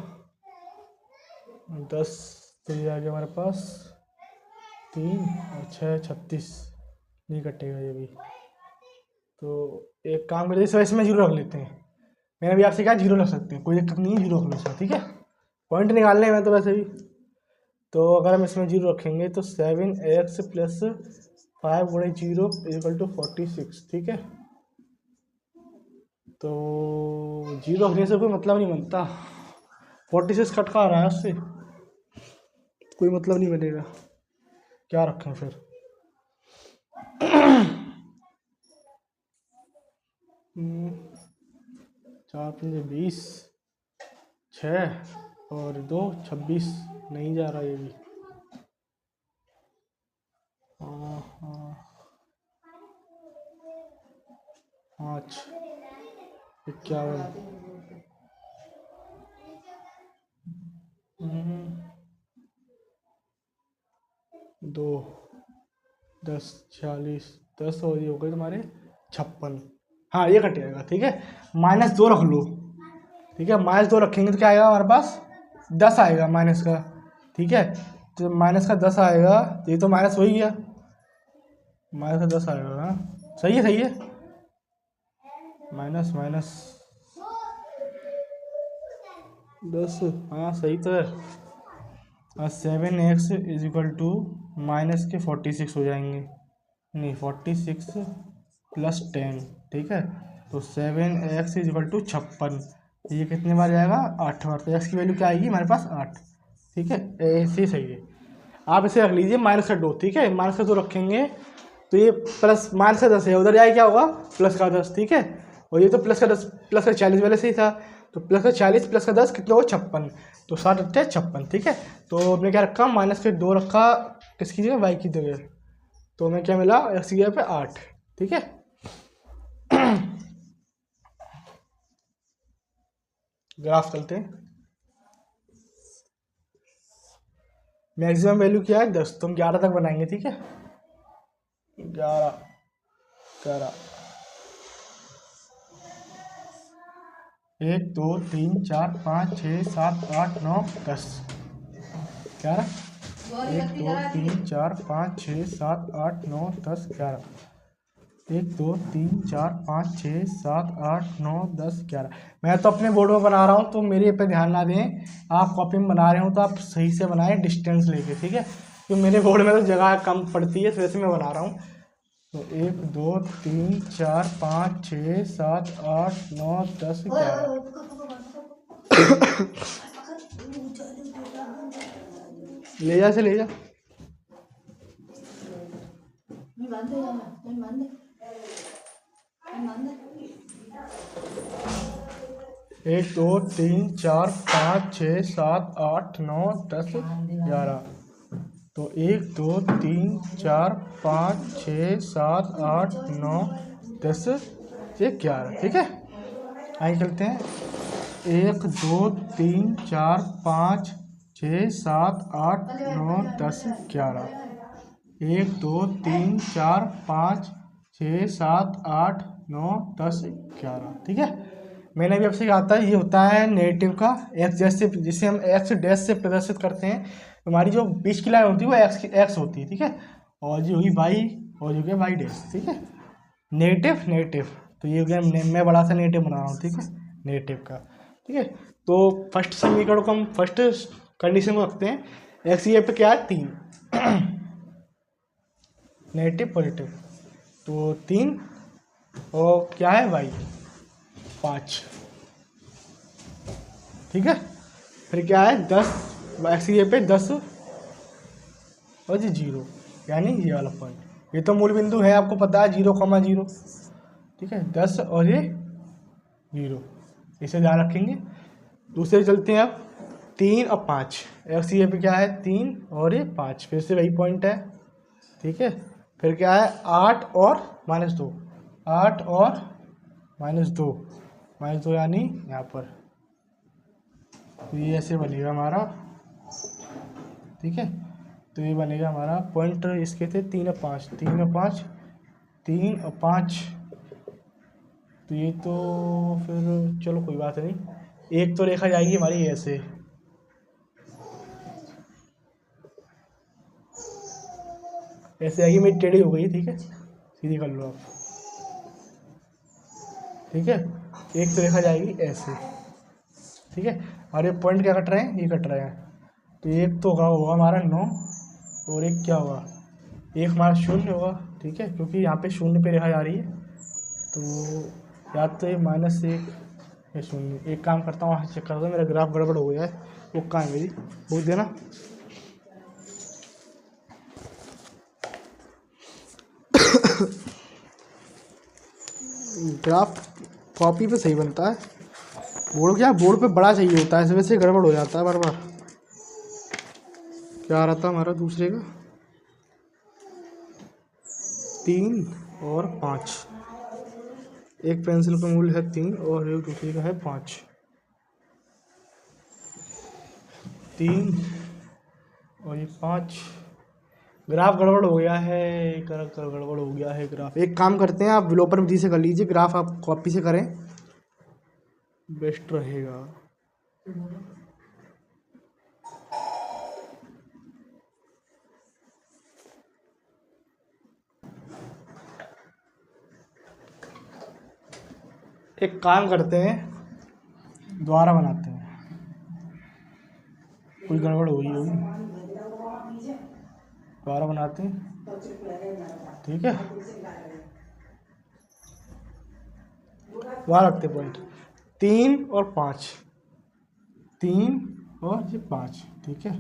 10 तो ये आ गया हमारे पास 3 और 6 36 नहीं कटेगा ये भी। तो एक काम करते हैं, इसमें 0 रख लेते हैं। मैंने भी आपसे कहा 0 रख सकते हैं, कोई दिक्कत नहीं है, 0 रख लो, ठीक है। पॉइंट निकालने में तो वैसे भी, तो अगर हम इसमें 0 रखेंगे तो 7x + 5 × 0 = 46, ठीक है। तो 0 रखने से कोई मतलब नहीं बनता, 46 कट का आ रहा है उससे, कोई मतलब नहीं बनेगा। क्या रखें फिर? 4 × 5 = 20, 6 और 2 26 नहीं जा रहा ये भी। 5 51 2 10 46 10 और ये हो गए तुम्हारे 56। हाँ ये कट जाएगा, ठीक है। -2 रख लो, ठीक है। -2 रखेंगे तो क्या आएगा हमारे पास 10 आएगा माइनस का, ठीक है। तो माइनस का 10 आएगा, तो ये तो माइनस हो ही गया, माइनस का 10 आएगा। हाँ सही है सही है, माइनस 10, हाँ सही तो है। और 7x = माइनस के 46 हो जाएंगे, नहीं 46 + 10, ठीक है। तो 7x इज इक्वल टू 56, ये कितने बार जाएगा 8 बार, तो x की वैल्यू क्या आएगी हमारे पास 8। ठीक है, ऐसे सही है। आप इसे रख लीजिए -2, ठीक है, -2 रखेंगे तो ये प्लस -10 है, उधर जाए क्या होगा +10, ठीक है, और ये तो +10 +40 वाले से ही था, तो +40 +10 कितना होगा 56, तो 7 8 56, ठीक है। तो हमने क्या रखा -2 रखा किसकी जगह y की जगह, तो हमें क्या मिला x की जगह पे 8, ठीक है। ग्राफ चलते हैं। मैक्सिमम वैल्यू क्या है 10, तो हम 11 तक बनाएंगे, ठीक है, 11 11 1 2 3 4 5 6 7 8 9 10 11 1 2 3 4 5 6 7 8 9 10 11 1 2 3 4 5 6 7 8 9 10 11। मैं तो अपने बोर्ड में बना रहा हूँ, तो मेरे पे ध्यान ना दें, आप कॉपी में बना रहे हो तो आप सही से बनाएं डिस्टेंस लेके, ठीक है, क्योंकि मेरे बोर्ड में तो जगह कम पड़ती है, तो वैसे मैं बना रहा हूँ। तो 1 2 3 4 5 6 7 8 9 10 11। ले जा से ले जा। एक 2 3 4 5 6 7 8 9 10 11। तो 1 2 3 4 5 6 7 8 9 10 11, ठीक है। आगे चलते हैं। 1 2 3 4 5 6 7 8 9 10 11। 1 2 3 4 5 6 7 8 9 10 11, ठीक है। मैंने भी आपसे कहा था ये होता है नेगेटिव का एक्स, जैसे जिसे हम एक्स डैश से प्रदर्शित करते हैं, हमारी जो बीच की लाइन होती है वो एक्स होती है, ठीक है, और जो होगी वाई, और जो होगी वाई डैश, ठीक है, नेगेटिव नेगेटिव। तो ये हो गया, मैं बड़ा सा नेगेटिव बना रहा हूँ, ठीक है, नेगेटिव का, ठीक है। तो फर्स्ट समीकरण को हम फर्स्ट कंडीशन में रखते हैं, एक्स ये पे क्या है 3 नेगेटिव पॉजिटिव, तो 3 और क्या है वाई 5, ठीक है। फिर क्या है 10, एक्स ये पे 10 और जी 0, यानी ये वाला पॉइंट, ये तो मूल बिंदु है, आपको पता है 0,0, ठीक है, 10 और ये 0, इसे ध्यान रखेंगे। दूसरे चलते हैं अब 3 और 5, एक्स ये पे क्या है 3 और ये 5, फिर से वही पॉइंट है, ठीक है। फिर क्या है 8 और -2, 8 और -2 यानी यहाँ पर, तो ये ऐसे बनेगा हमारा, ठीक है। तो ये बनेगा हमारा पॉइंट, इसके थे 3 और 5, 3 और 5, 3 और 5, तो ये तो फिर चलो कोई बात नहीं, एक तो रेखा जाएगी हमारी ऐसे, ऐसे आएगी, मेरी टेढ़ी हो गई, ठीक है, सीधी कर लो आप, ठीक है। एक तो रेखा जाएगी ऐसे, ठीक है, और ये पॉइंट क्या कट रहे हैं, ये कट रहे हैं, तो एक तो होगा हमारा 9, और एक क्या होगा, एक हमारा 0 होगा, ठीक है, क्योंकि यहाँ पे 0 पे रेखा जा रही है, तो या तो ये -1 या 0, एक काम करता हूँ वहाँ चेक करता हूँ, मेरा ग्राफ गड़बड़ हो गया है, वो कहाँ है मेरी बुक देना। ग्राफ कॉपी पे सही बनता है, बोर्ड क्या बोर्ड पे बड़ा चाहिए होता है, इस वजह से गड़बड़ हो जाता है बार बार। क्या आ रहा था हमारा दूसरे का 3 और 5, एक पेंसिल का मूल्य है 3 और एक दूसरे का है 5, 3 और ये 5, ग्राफ गड़बड़ हो गया है, गड़बड़ हो गया है ग्राफ। एक काम करते हैं, आप विलोपर विधि से कर लीजिए, ग्राफ आप कॉपी से करें बेस्ट रहेगा। एक काम करते हैं, दोबारा बनाते हैं, कोई गड़बड़ हो गई होगी, दोबारा बनाते हैं, ठीक है। वहाँ रखते पॉइंट। 3 और 5, 3 और ये 5, ठीक है,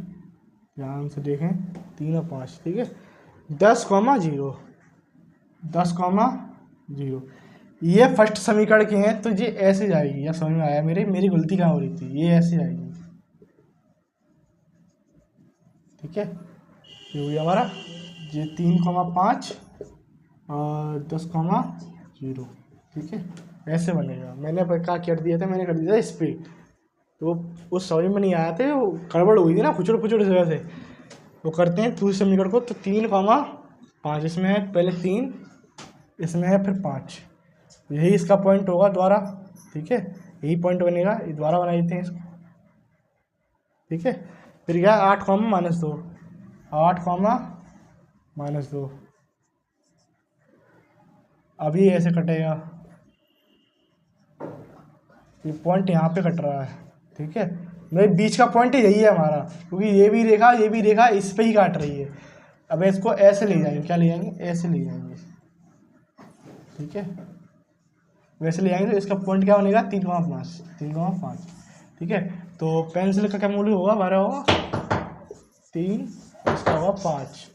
ध्यान से देखें, 3 और 5, ठीक है। 10,0, 10,0 ये फर्स्ट समीकरण के हैं, तो ये ऐसे जाएगी। या समझ में आया मेरी गलती कहाँ हो रही थी, ये ऐसे जाएगी, ठीक है। ये हो गया हमारा, ये 3,5 और 10,0, ठीक है, ऐसे बनेगा। मैंने क्या कर दिया था, मैंने कर दिया था इस पर, तो वो समझ में नहीं आया था, वो गड़बड़ हुई थी ना, खुचड़ खुचड़ जगह से। वो करते हैं दूसरे समीकरण को, तो 3,5 इसमें है, पहले 3 इसमें है, फिर 5, यही इसका पॉइंट होगा द्वारा, ठीक है, यही पॉइंट बनेगा, ये द्वारा बना देते हैं इसको, ठीक है। फिर क्या, 8,-2, 8,-2, अभी ऐसे कटेगा, ये पॉइंट यहाँ पे कट रहा है, ठीक है। मेरे बीच का पॉइंट यही है हमारा, क्योंकि ये भी रेखा इस पे ही काट रही है। अब इसको ऐसे ले जाएंगे, क्या ले जाएंगे, ऐसे ले जाएंगे, ठीक है, वैसे ले जाएंगे, तो इसका पॉइंट क्या बनेगा, 3,5, 3,5, ठीक है। तो पेंसिल का क्या मूल्य होगा, 12 होगा, 3, इसका होगा 5।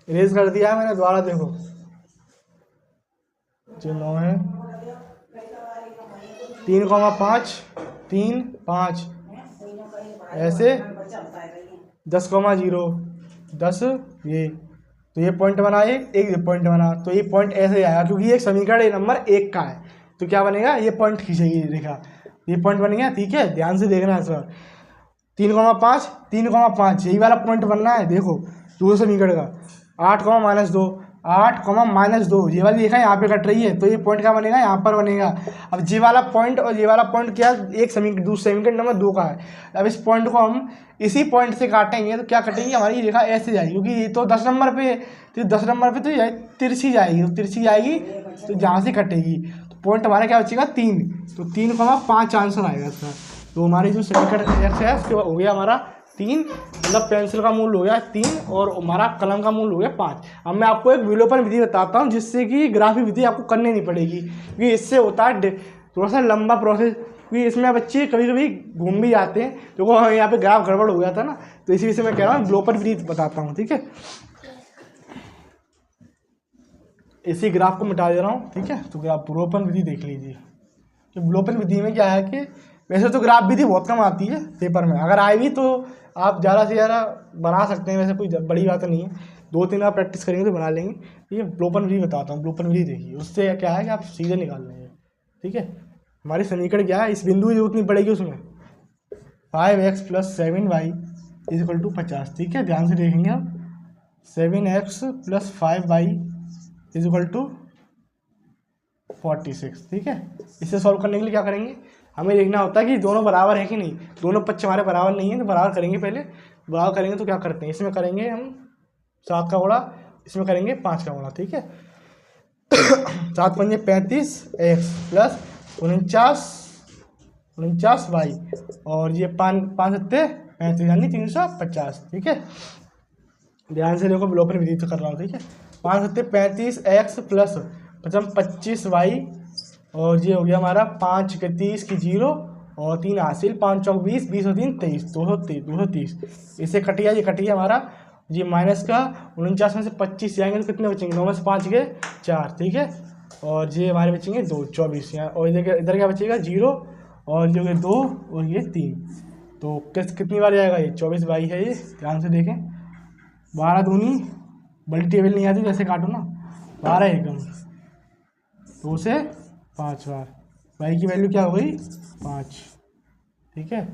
इरेज कर दिया है मैंने, द्वारा देखो, जो 9 है, 3,5, 3, 5, ऐसे 10,0, 10, ये, तो ये पॉइंट बना, एक पॉइंट बना, तो ये पॉइंट ऐसे आया, क्योंकि ये समीकरण नंबर 1 का है, तो क्या बनेगा, ये पॉइंट खींचेगी रेखा, ये पॉइंट बन गया, ठीक है। ध्यान से देखना है सर, 3,5, 3,5, यही वाला पॉइंट बनना है, देखो दूसरे समीकरण का। 8,-2, 8,-2, ये वाली रेखा यहाँ पे कट रही है, तो ये पॉइंट क्या बनेगा, यहाँ पर बनेगा। अब ये वाला पॉइंट और ये वाला पॉइंट क्या, एक दूसरे समीकरण नंबर 2 का है। अब इस पॉइंट को हम इसी पॉइंट से काटेंगे, तो क्या कटेगी, हमारी रेखा ऐसे जाएगी, क्योंकि ये तो 10 नंबर पे, तो 10 नंबर पे तो ये तिरछी जाएगी, तो तिरछी जाएगी, तो जहाँ से कटेगी, तो पॉइंट हमारा क्या बचेगा, 3, तो 3,5 आंसर आएगा इसका। तो हमारी जो समीकरण एक्स है उसके हो गया हमारा 3, मतलब पेंसिल का मूल्य हो गया 3 और हमारा कलम का मूल्य हो गया 5। अब मैं आपको एक विलोपन विधि बताता हूँ, जिससे कि ग्राफिक विधि आपको करनी नहीं पड़ेगी, क्योंकि इससे होता है थोड़ा सा लंबा प्रोसेस, क्योंकि इसमें बच्चे कभी कभी घूम भी जाते हैं, क्योंकि यहाँ पे ग्राफ गड़बड़ हो गया था ना, तो इसी से मैं कह रहा हूँ विलोपन विधि बताता हूँ, ठीक है। इसी ग्राफ को मिटा दे रहा हूँ, ठीक है, तो ग्राफ विलोपन विधि देख लीजिए। तो विलोपन विधि में क्या है कि वैसे तो ग्राफ विधि बहुत कम आती है पेपर में, अगर आए भी तो आप ज़्यादा से ज़्यादा बना सकते हैं, वैसे कोई बड़ी बात नहीं है, 2-3 बार प्रैक्टिस करेंगे तो बना लेंगे। ये विलोपन विधि बताता हूँ, विलोपन विधि देखिए, उससे क्या है कि आप सीधे निकाल लेंगे, ठीक है। हमारी समीकरण क्या है, इस बिंदु की जरूरत नहीं पड़ेगी उसमें, 5x + 7y = 50, ठीक है, ध्यान से देखेंगे हम, 7x + 5y = 46, ठीक है। इसे सॉल्व करने के लिए क्या करेंगे, हमें देखना होता है कि दोनों बराबर है कि नहीं, दोनों पक्ष हमारे बराबर नहीं है, तो बराबर करेंगे, पहले बराबर करेंगे तो क्या करते हैं, इसमें करेंगे हम 7 का गुणा, इसमें करेंगे 5 का गुणा, ठीक है। 7 × 5 = 35x + 49y और ये 5 × 7 = 35 यानी 350, ठीक है। ध्यान से देखो, विलोपन विधि तो कर रहा हूँ, ठीक है। 5 × 7 = 35x + 25y और ये हो गया हमारा 5 × 30 = 0 और 3 हासिल, 5 × 4 = 20, 20 और 3 = 23, 230। इसे कट गया, ये कट गया हमारा, ये माइनस का 49 में से 25 जाएंगे तो कितने बचेंगे, 9 में से 5 गए 4, ठीक है, और ये हमारे बचेंगे 2, 24 यहाँ, और इधर क्या बचेगा 0 और जो 2 और ये 3, तो कितनी बार जाएगा, ये 24y है, ये ध्यान से देखें, 12 दूनी बड़ी टेबल नहीं आती, जैसे काटो ना, 12 एकम, 2 से 5 बार, y की वैल्यू क्या हो गई 5, ठीक है,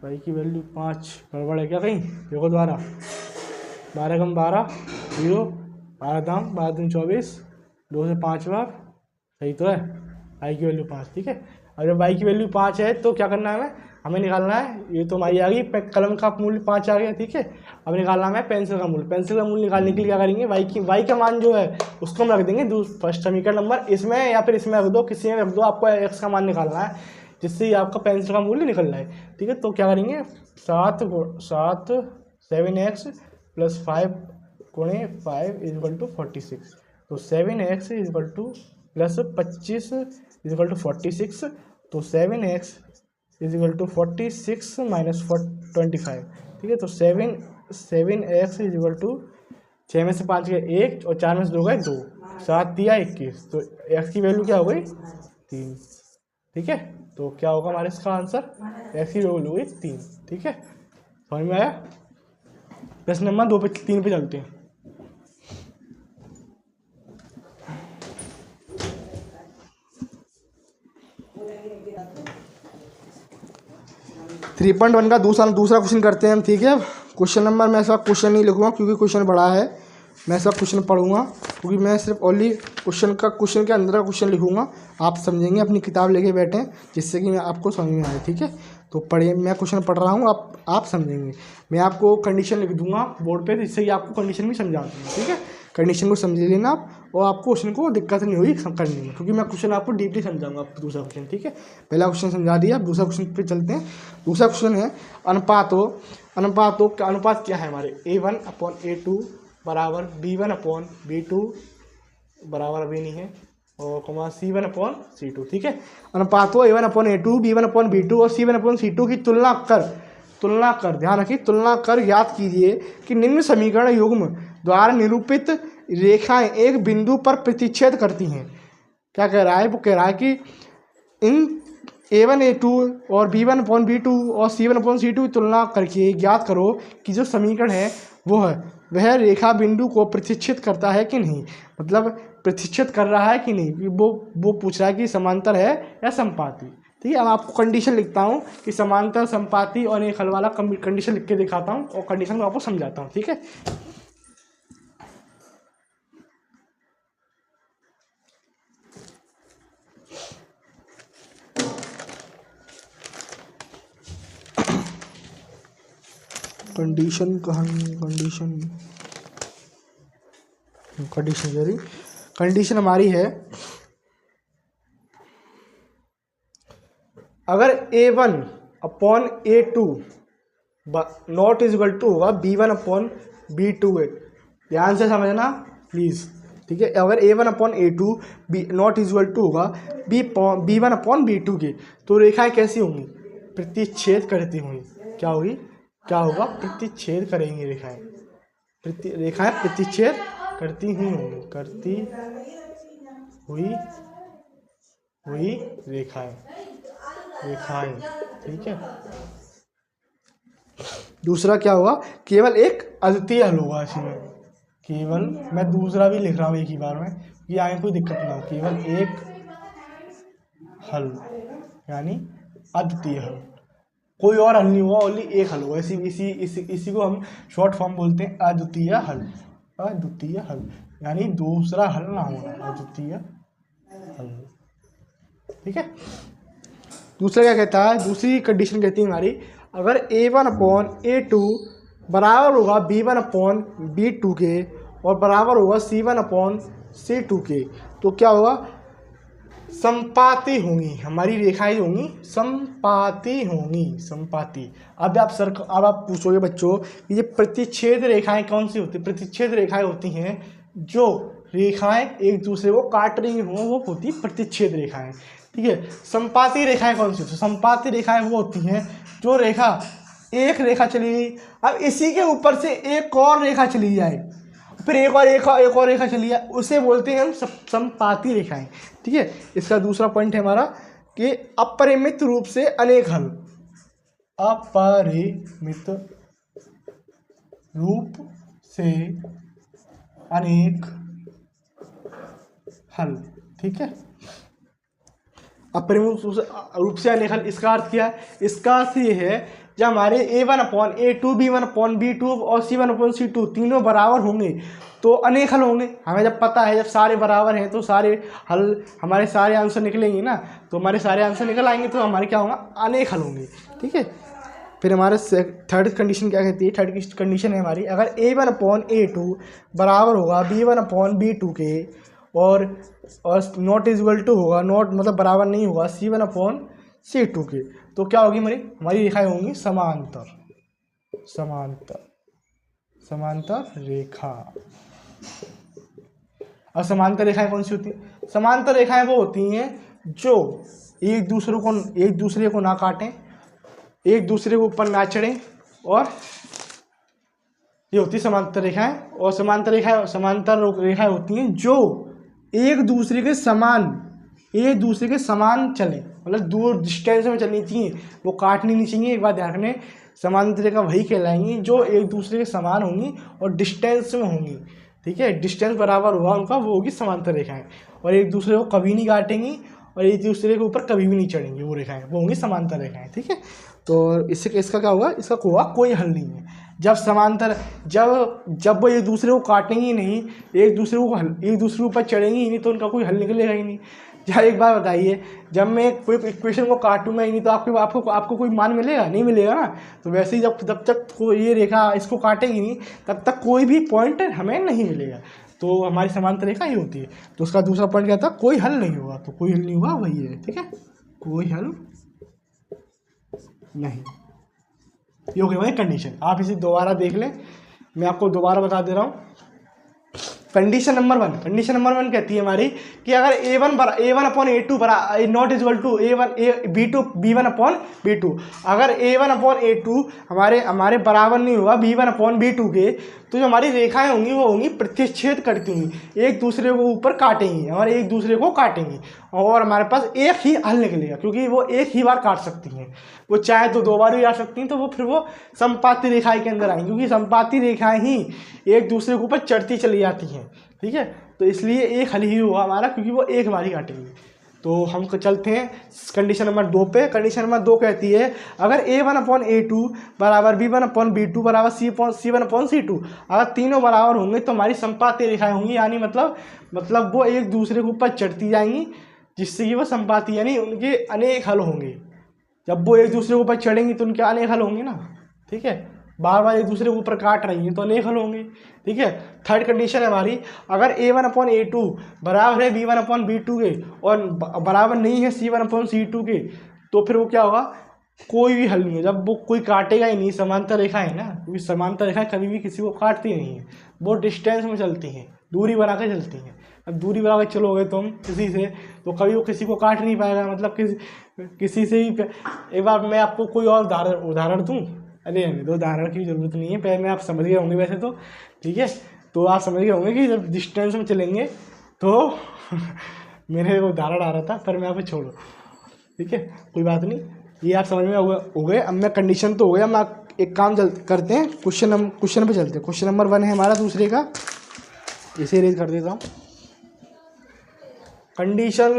y की वैल्यू 5, गड़बड़ है क्या कहीं, देखो द्वारा, 12 × 12 0, 12 दाम 12 दूनी 24, 2 से 5 बार, सही तो है, y की वैल्यू 5, ठीक है। अब जब y की वैल्यू 5 है तो क्या करना है, हमें निकालना है, ये तो हमारी आ गई, कलम का मूल्य 5 आ गया, ठीक है। अब निकालना है पेंसिल का मूल्य, पेंसिल का मूल्य निकालने के लिए क्या करेंगे, y का मान जो है उसको हम रख देंगे फर्स्ट समीकरण नंबर इसमें, या फिर इसमें रख दो, किसी में रख दो, आपको x का मान निकालना है। जिससे ही आपका पेंसिल का मूल्य निकल रहा है। ठीक है, तो क्या करेंगे, 7x प्लस 5 गुणे 5 इजकल टू 46। तो 7x is equal to plus 25 is equal to 46। तो 7x इजकल टू 46 माइनस 25। ठीक है, तो 7x इजकल टू 6 में से 5 गए 1 और 4 में से 2 गए 2, 7 दिया 21। तो x की वैल्यू क्या हो गई 3। ठीक है, तो क्या होगा हमारे इसका आंसर, x की वैल्यू हो गई 3। ठीक है, समझ में आया। प्रश्न नंबर 2 पे 3 पे चलते हैं। थ्री पॉइंट वन का दूसरा क्वेश्चन करते हैं हम। ठीक है, क्वेश्चन नंबर मैं ऐसा क्वेश्चन नहीं लिखूंगा क्योंकि क्वेश्चन बड़ा है, मैं ऐसा क्वेश्चन पढ़ूंगा क्योंकि मैं सिर्फ ओनली क्वेश्चन के अंदर का क्वेश्चन लिखूंगा। आप समझेंगे, अपनी किताब लेके बैठें जिससे कि आपको समझ में आए। ठीक है, तो पढ़िए, मैं क्वेश्चन पढ़ रहा हूँ, आप समझेंगे। मैं आपको कंडीशन लिख दूंगा बोर्ड पे, जिससे कि आपको कंडीशन भी समझा दूँगा। ठीक है, कंडीशन को समझ लेना आप, और आपको क्वेश्चन को दिक्कत नहीं होगी करने में, क्योंकि मैं क्वेश्चन आपको डीपली समझाऊंगा। दूसरा क्वेश्चन, ठीक है, पहला क्वेश्चन समझा दिया, दूसरा क्वेश्चन पे चलते हैं। दूसरा क्वेश्चन है अनुपात क्या है हमारे, A1/A2 बराबर B1/B2 बराबर अभी नहीं है, और C1/C2। ठीक है, अनुपात हो A1/A2, B1/B2 और C1/C2 की तुलना कर ध्यान रखिए, तुलना कर ज्ञात कीजिए कि निम्न समीकरण युग्म द्वारा निरूपित रेखाएं एक बिंदु पर प्रतिच्छेद करती हैं। क्या कह रहा है, वो कह रहा है कि इन A1/A2 और B1/B2 और C1/C2 की तुलना करके ज्ञात करो कि जो समीकरण है वह रेखा बिंदु को प्रतिच्छेद करता है कि नहीं, मतलब प्रतिच्छेद कर रहा है कि नहीं, वो पूछ रहा है कि समांतर है या समपाती। ठीक है, अब आपको कंडीशन लिखता हूँ कि समांतर, समपाती और एक हल वाला कंडीशन लिख के दिखाता हूँ और कंडीशन को आपको समझाता हूँ। ठीक है, कंडीशन हमारी है, अगर A1/A2 not is equal to होगा B1/B2 है, ध्यान से समझना प्लीज। ठीक है, अगर A1/A2 not is equal to होगा B1/B2 के, तो रेखाएं कैसी होंगी, प्रतिच्छेद करती होंगी। क्या होगा, प्रतिच्छेद करेंगी रेखाएं, प्रतिच्छेद करती ही होंगी, करती हुई रेखाएं। ठीक है, दूसरा क्या होगा, केवल एक अद्वितीय हल होगा इसमें, केवल, मैं दूसरा भी लिख रहा हूँ एक ही बार में, ये आगे कोई दिक्कत ना हो, केवल एक हल यानी अद्वितीय हल, कोई और हल नहीं हुआ, ओनली एक हल हुआ। इसी को हम शॉर्ट फॉर्म बोलते हैं अद्वितीय हल यानी दूसरा हल ना होना, अद्वितीय हल। ठीक है, दूसरा क्या कहता है, दूसरी कंडीशन कहती है हमारी, अगर A1/A2 बराबर होगा B1/B2 के और बराबर होगा C1/C2 के, तो क्या होगा, समपाती होंगी, हमारी रेखाएं होंगी समपाती होंगी। अब आप पूछोगे बच्चों, ये प्रतिच्छेद रेखाएं कौन सी होती है, प्रतिच्छेद रेखाएं होती हैं जो रेखाएं एक दूसरे को काट रही हों, वो होती प्रतिच्छेद रेखाएं। ठीक है, संपाती रेखाएं कौन सी होती है, संपाती रेखाएं वो होती हैं जो एक रेखा चली गई, अब इसी के ऊपर से एक और रेखा चली जाए, फिर एक और रेखा चली जाए, उसे बोलते हैं हम संपाती रेखाएं। ठीक है, इसका दूसरा पॉइंट है हमारा कि अपरिमित रूप से अनेक हल, अपरिमित रूप से अनेक हल। ठीक है, अपरिमित रूप से अनेक हल, इसका अर्थ क्या है, इसका अर्थ ये है जब हमारे A1/A2 B1/B2 और C1/C2 तीनों बराबर होंगे तो अनेक हल होंगे। हमें जब पता है, जब सारे बराबर हैं तो सारे हल, हमारे सारे आंसर निकलेंगे ना, तो हमारे सारे आंसर निकल आएंगे, तो हमारे क्या होगा, अनेक हल होंगे। ठीक है, फिर हमारे थर्ड कंडीशन क्या कहती है, थर्ड कंडीशन है हमारी, अगर A1/A2 बराबर होगा B1/B2 के और नॉट इज इक्वल टू होगा, नॉट मतलब बराबर नहीं होगा C1/C2 C2 के। तो क्या होगी हमारी रेखाएं होंगी समांतर, समांतर, समांतर रेखा। और समांतर रेखाएं कौन सी होती हैं? समांतर रेखाएं वो होती हैं जो एक दूसरे को ना काटें, एक दूसरे के ऊपर ना चढ़ें, और ये होती है समांतर रेखाएं। और समांतर रेखाएं होती हैं जो एक दूसरे के समान चले, मतलब दूर डिस्टेंस में चलनी चाहिए, वो काटनी नहीं चाहिए। एक बात ध्यान रखने, समांतर रेखा वही कहलाएंगी जो एक दूसरे के समान होंगी और डिस्टेंस में होंगी, ठीक है, डिस्टेंस बराबर हुआ उनका, वो होगी समांतर रेखाएं। और एक दूसरे को कभी नहीं काटेंगी और एक दूसरे के ऊपर कभी भी नहीं चढ़ेंगी, वो रेखाएं वो होंगी समांतर रेखाएं, ठीक है। तो इसका क्या होगा, इसका कोई हल नहीं है। जब वो एक दूसरे को काटेंगे ही नहीं, एक दूसरे के ऊपर चढ़ेंगे ही नहीं, तो उनका कोई हल निकलेगा ही नहीं। या एक बात बताइए, जब मैं कोई इक्वेशन को काटूंगा ही नहीं तो आपको कोई मान मिलेगा? नहीं मिलेगा ना। तो वैसे ही जब तक ये रेखा इसको काटेगी नहीं, तब तक कोई भी पॉइंट हमें नहीं मिलेगा। तो हमारी समांतर रेखा ही होती है। तो उसका दूसरा पॉइंट क्या था, कोई हल नहीं हुआ। तो कोई हल नहीं हुआ वही है, ठीक है, कोई हल नहीं। ये हो गई हमारी कंडीशन। आप इसे दोबारा देख लें, मैं आपको दोबारा बता दे रहा हूँ। कंडीशन नंबर वन कहती है हमारी कि अगर A1 upon A2 not equal to B1 upon B2, अगर A1 अपॉन A2 हमारे बराबर नहीं हुआ B1 अपॉन B2 के, तो जो हमारी रेखाएं होंगी वो होंगी प्रतिच्छेद करती होंगी, एक दूसरे को ऊपर काटेंगी, हमारे एक दूसरे को काटेंगी, और हमारे पास एक ही हल निकलेगा, क्योंकि वो एक ही बार काट सकती हैं। वो चाहे तो 2 बार भी आ सकती हैं, तो वो फिर वो संपाती रेखाएं के अंदर आएंगी, क्योंकि संपाती रेखाएं ही एक दूसरे के ऊपर चढ़ती चली जाती हैं, ठीक है। तो इसलिए एक हल ही हुआ हमारा, क्योंकि वो एक बार ही काटेंगे। तो हम चलते हैं कंडीशन नंबर 2 पे। कंडीशन नंबर 2 कहती है अगर A1 अपॉन A2 बराबर B1 अपॉन B2 बराबर C1 अपॉन C2, अगर तीनों बराबर होंगे तो हमारी संपाती रेखाएं होंगी, यानी मतलब वो एक दूसरे के ऊपर चढ़ती जाएंगी, जिससे कि वो संपाती, यानी उनके अनेक हल होंगे। जब वो एक दूसरे के ऊपर चढ़ेंगी तो उनके अनेक हल होंगे ना, ठीक है। बार बार एक दूसरे के ऊपर काट रही हैं तो अनेक हल होंगे, ठीक है। थर्ड कंडीशन है हमारी, अगर A1 अपॉन A2 बराबर है B1 अपॉन B2 के और बराबर नहीं है C1 अपॉन C2 के, तो फिर वो क्या होगा, कोई भी हल नहीं है। जब वो कोई काटेगा ही नहीं, समांतर रेखा है ना, क्योंकि समांतर रेखा कभी भी किसी को काटती नहीं है, वो डिस्टेंस में चलती हैं, दूरी बना के चलती हैं। अब दूरी बना के चलोगे तुम किसी से, तो कभी वो किसी को काट नहीं पाएगा, मतलब किसी से ही। एक बार मैं आपको कोई और उदाहरण दूँ, अरे दो उदाहरण की जरूरत नहीं है, पहले में आप समझ गए होंगे वैसे तो, ठीक है। तो आप समझ गए होंगे कि जब डिस्टेंस में चलेंगे तो मेरे उदाहरण आ रहा था, पर मैं आपको छोड़ो, ठीक है, कोई बात नहीं, ये आप समझ में हो गए। अब मैं कंडीशन तो हो गया, हम एक काम करते हैं, क्वेश्चन पे चलते हैं। क्वेश्चन नंबर 1 है हमारा दूसरे का, इसे इरेज कर देता हूँ। कंडीशन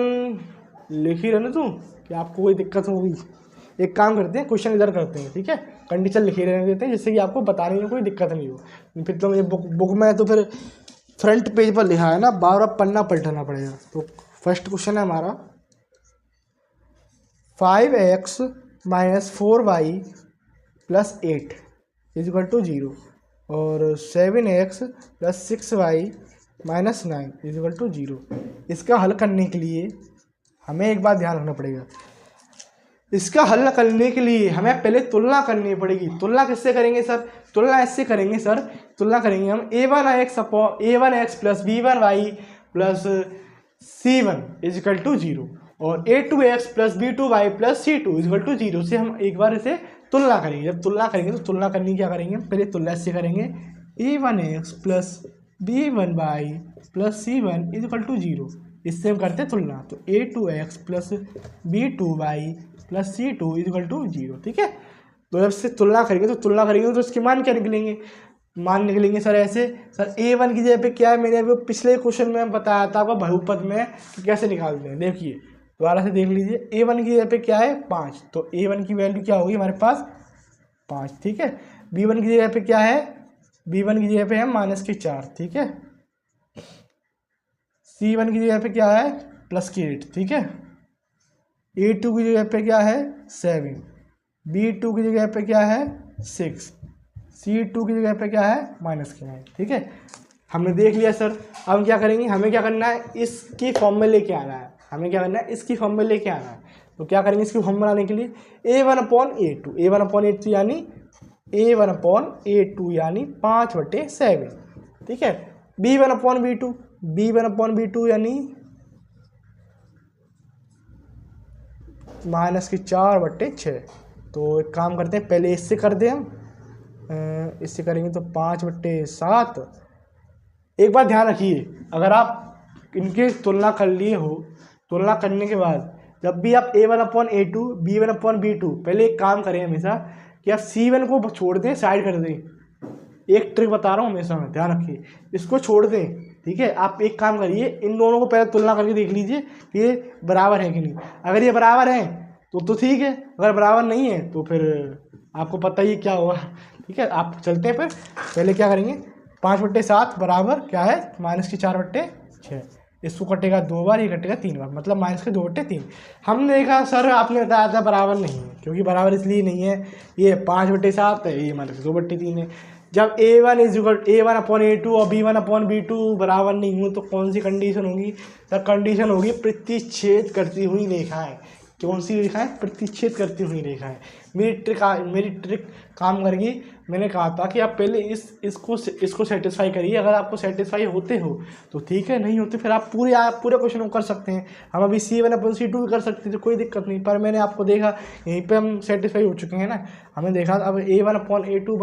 लिख ही रहने तू कि आपको कोई दिक्कत होगी। एक काम करते हैं, क्वेश्चन इधर करते हैं, ठीक है, कंडीशन लिखे रहने देते हैं, जिससे कि आपको बताने में कोई दिक्कत नहीं हो। फिर तो मुझे बुक में तो फिर फ्रंट पेज पर लिखा है ना, बार पन्ना पलटना पड़ेगा। तो फर्स्ट क्वेश्चन है हमारा 5x - 4y + 8 = 0 और 7x + 6y - 9 = 0। इसका हल करने के लिए हमें एक बात ध्यान रखना पड़ेगा, इसका हल करने के लिए हमें पहले तुलना करनी पड़ेगी। तुलना किससे करेंगे सर? तुलना इससे करेंगे सर, तुलना करेंगे हम A1x + B1y + C1 = 0 और A2x + B2y + C2 = 0 से हम एक बार इसे तुलना करेंगे। जब तुलना करेंगे तो तुलना करनी क्या करेंगे, पहले तुलना इससे करेंगे A1x + B1y + C1 = 0, इससे हम करते हैं तुलना। तो A2x + B2y + C2 = 0, ठीक है। तो जब से तुलना करेंगे तो इसके मान क्या निकलेंगे? मान निकलेंगे सर ऐसे, सर A1 की जगह पे क्या है, मैंने अभी पिछले क्वेश्चन में बताया था आपको बहुपद में कि कैसे निकालते हैं। देखिए दोबारा से देख लीजिए, A1 की जगह पे क्या है 5, तो A1 की वैल्यू क्या होगी हमारे पास 5, ठीक है। B1 की जगह पे क्या है, B1 की जगह पे है -4, ठीक है। C1 की जगह पे क्या है +8, ठीक है। A2 की जगह पे क्या है 7, B2 की जगह पे क्या है 6, C2 की जगह पे क्या है -9, ठीक है। हमने देख लिया सर। अब हम क्या करेंगे, हमें क्या करना है, इसकी फॉर्म में लेके आना है। हमें क्या करना है, इसकी फॉर्म में लेके आना है। तो क्या करेंगे इसकी फॉर्म बनाने के लिए, A1/A2, A1/A2 यानी A1/A2 यानी 5/7, ठीक है। B1/B2, B1/B2 यानी -4/6। तो एक काम करते हैं, पहले इससे कर दें हम, इससे करेंगे तो 5/7। एक बात ध्यान रखिए, अगर आप इनके तुलना कर लिए हो, तुलना करने के बाद जब भी आप A1/A2, B1/B2, पहले एक काम करें हमेशा कि आप C1 को छोड़ दें, साइड कर दें। एक ट्रिक बता रहा हूँ, हमेशा ध्यान रखिए, इसको छोड़ दें, ठीक है। आप एक काम करिए, इन दोनों को पहले तुलना करके देख लीजिए कि ये बराबर है कि नहीं। अगर ये बराबर है तो ठीक है, अगर बराबर नहीं है तो फिर आपको पता ही क्या होगा, ठीक है। आप चलते हैं, फिर पहले क्या करेंगे, 5/7 बराबर क्या है, -4/6। इसको कटेगा 2 बार, ये कटेगा 3 बार, मतलब -2/3। हमने देखा सर आपने बताया था बराबर नहीं है, क्योंकि बराबर इसलिए नहीं है, ये 5/7 है, ये -2/3 है। जब A1/A2 और B1/B2 बराबर नहीं हुए तो कौन सी कंडीशन होगी सर, कंडीशन होगी प्रतिच्छेद करती हुई रेखाएं। कौन सी रेखाएं, प्रतिच्छेद करती हुई रेखाएं। मेरी ट्रिक काम करेगी। मैंने कहा था कि आप पहले इसको सेटिस्फाई करिए, अगर आपको सेटिस्फाई होते हो तो ठीक है, नहीं होते फिर आप पूरे क्वेश्चन को कर सकते हैं। हम अभी C1/C2 भी कर सकते थे, कोई दिक्कत नहीं, पर मैंने आपको देखा यहीं पे हम सेटिस्फाई हो चुके हैं ना। हमें देखा अब A1/A2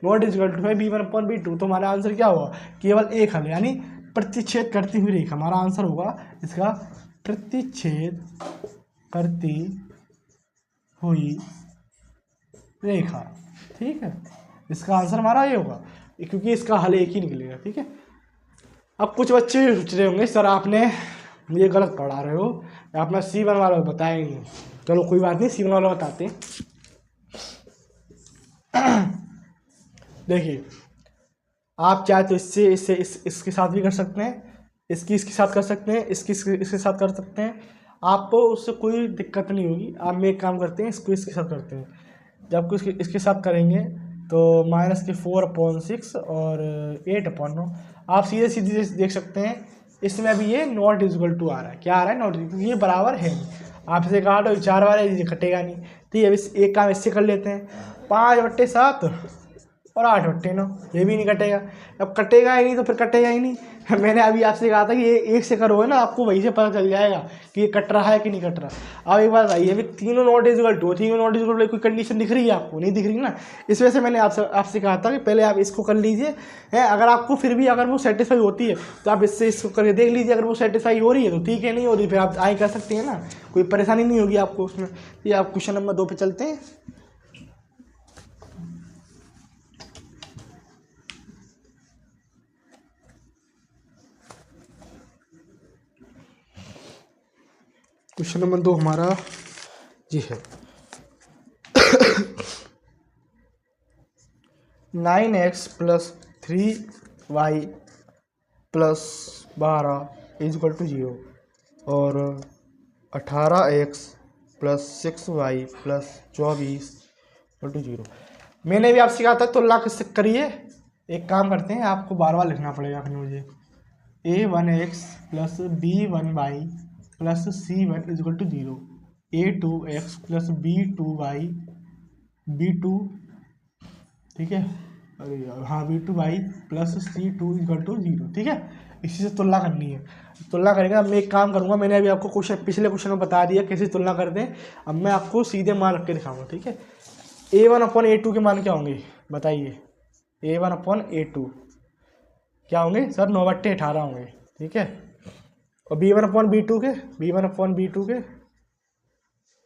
नॉट इक्वल टू है B1/B2, तो हमारा आंसर क्या होगा, केवल एक हल, यानी प्रतिच्छेद करती हुई रेखा। हमारा आंसर होगा इसका प्रतिच्छेद करती हुई रेखा, ठीक है। इसका आंसर हमारा ये होगा, क्योंकि इसका हल एक ही निकलेगा, ठीक है। अब कुछ बच्चे सोच रहे होंगे सर आपने ये गलत पढ़ा रहे हो, आपने C1 वाला बताया ही नहीं। चलो कोई बात नहीं, C1 वाला बताते हैं। देखिए, आप चाहे तो इसके साथ भी कर सकते हैं, इसके साथ कर सकते हैं, इसके साथ कर सकते हैं, आपको उससे कोई दिक्कत नहीं होगी। आप में एक काम करते हैं, इसको इसके साथ करते हैं। जब कुछ इसके साथ करेंगे तो -4/6 और 8/9, आप सीधे सीधे देख सकते हैं। इसमें अभी ये नॉट इक्वल टू आ रहा है, क्या आ रहा है, नॉट इक्वल, ये बराबर है नहीं। आपसे कहा तो 4 बार है, ये कटेगा नहीं, ठीक है। अब एक काम इससे कर लेते हैं, 5/7 और 8/9, ये भी नहीं कटेगा। अब कटेगा ही नहीं तो फिर कटेगा ही नहीं। मैंने अभी आपसे कहा था कि ये एक से करोगे ना, आपको वहीं से पता चल जाएगा कि ये कट रहा है कि नहीं कट रहा। अब एक बात आइए, अभी तीनों नॉट इक्वल टू कोई कंडीशन दिख रही है आपको, नहीं दिख रही ना। इस वजह से मैंने आपसे कहा था कि पहले आप इसको कर लीजिए, अगर आपको फिर भी अगर वो सेटिस्फाई होती है तो आप इसको करके देख लीजिए। अगर वो सेटिस्फाई हो रही है तो ठीक है, नहीं हो रही फिर आप आगे कर सकते हैं ना, कोई परेशानी नहीं होगी आपको उसमें। ये आप क्वेश्चन नंबर 2 पे चलते हैं। क्वेश्चन नंबर 2 हमारा जी है 9x + 3y + 12 = 0 और 18x + 6y + 24 = 0। मैंने भी आपसे कहा था तुलना किससे करिए। एक काम करते हैं, आपको बार बार लिखना पड़ेगा फिर मुझे, A1x + B1y + C1 = 0, A2x + B2y, B2, ठीक है, अरे यार हाँ, B2y + C2 = 0, ठीक है। इसी से तुलना करनी है, तुलना करेंगे। अब मैं एक काम करूँगा, मैंने अभी आपको पिछले क्वेश्चन में बता दिया कैसे तुलना करते हैं। अब मैं आपको सीधे मान रख के दिखाऊंगा, ठीक है। A1/A2 के मान क्या होंगे बताइए, A1/A2 क्या होंगे सर, 9/18 होंगे, ठीक है। और B1/B2 के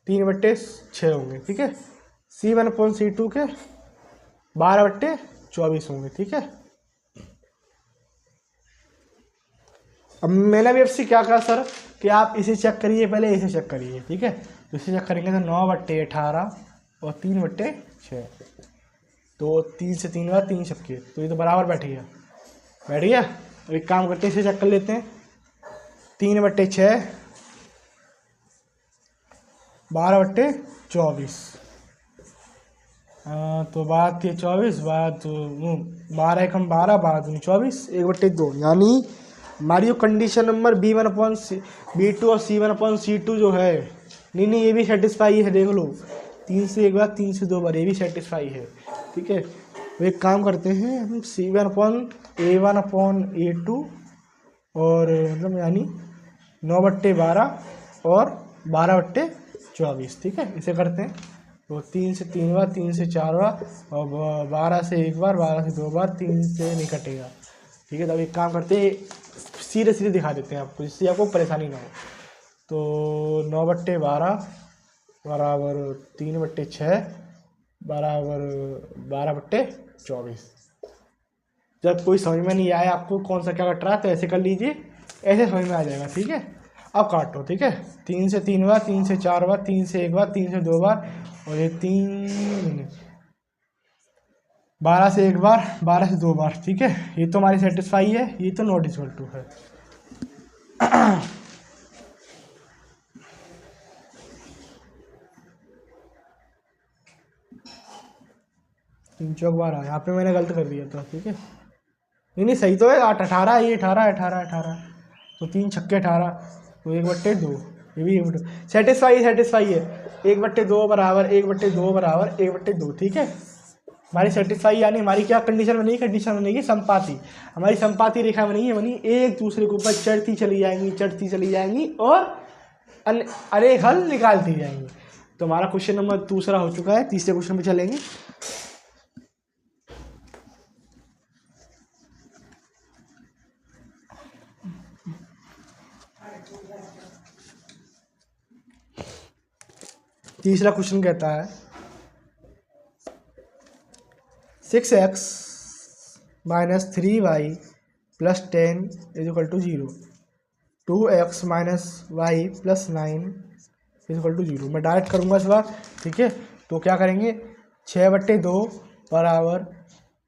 3/6 होंगे, ठीक है। C1/C2 के 12/24 होंगे, ठीक है। अब मैंने भी आपसे क्या कहा सर कि आप इसे चेक करिए, पहले इसे चेक करिए, ठीक है। तो इसे चेक करेंगे तो 9/18 और 3/6, तो 3 से 3 बार 3 छक्के, तो ये तो बराबर बैठ गया। अब एक काम करते हैं, इसे चेक कर लेते हैं। 3/6 12/24, तो 12×3 = 24, 12 कम 12, 12×2 = 24, 1/2, यानी हमारी जो कंडीशन नंबर B1/B2 और C1/C2 जो है, नहीं नहीं, ये भी सेटिस्फाई है, देख लो, 3 से एक बार, 3 से 2 बार, ये भी सेटिस्फाई है। ठीक है, तो एक काम करते हैं हम, C1/A1/A2 और मतलब यानी 9/12 और 12/24। ठीक है, इसे करते हैं। तो 3 से 3 बार, 3 से 4 बार और 12 से एक बार, 12 से 2 बार, 3 से नहीं कटेगा। ठीक है, तो अब एक काम करते हैं, सीधे सीधे दिखा देते हैं आपको, जिससे आपको परेशानी ना हो। तो 9/12 बराबर 3/6 बराबर 12/24। जब कोई समझ में नहीं आए आपको कौन सा क्या कट रहा है, तो ऐसे कर लीजिए, ऐसे समझ में आ जाएगा। ठीक है, अब काटो। ठीक है, 3 से 3 बार, 3 से 4 बार, 3 से एक बार, 3 से 2 बार और ये 3, 12 से एक बार, 12 से 2 बार। ठीक है, ये तो हमारी सेटिस्फाई है, ये तो नॉट इक्वल टू है। 3 चौक 12, यहाँ पे मैंने गलत कर दिया था। ठीक है, नहीं सही तो है, 8/18, ये 18 तो 3 छक्के 18, तो 1/2, ये भी सेटिस्फाई है। 1/2 बराबर 1/2 बराबर 1/2। ठीक है, हमारी सेटिस्फाई यानी हमारी क्या कंडीशन बनेगी, कंडीशन बनेगी संपाती। हमारी संपाती रेखा बनी एक दूसरे के ऊपर चढ़ती चली जाएंगी और अनेक हल निकालती जाएंगी। तो हमारा क्वेश्चन नंबर दूसरा हो चुका है। तीसरे क्वेश्चन पे चलेंगे। तीसरा क्वेश्चन कहता है 6x - 3y + 10 = 0, 2x - y + 9 = 0। मैं डायरेक्ट करूँगा इस बार। ठीक है, तो क्या करेंगे, 6/2 बराबर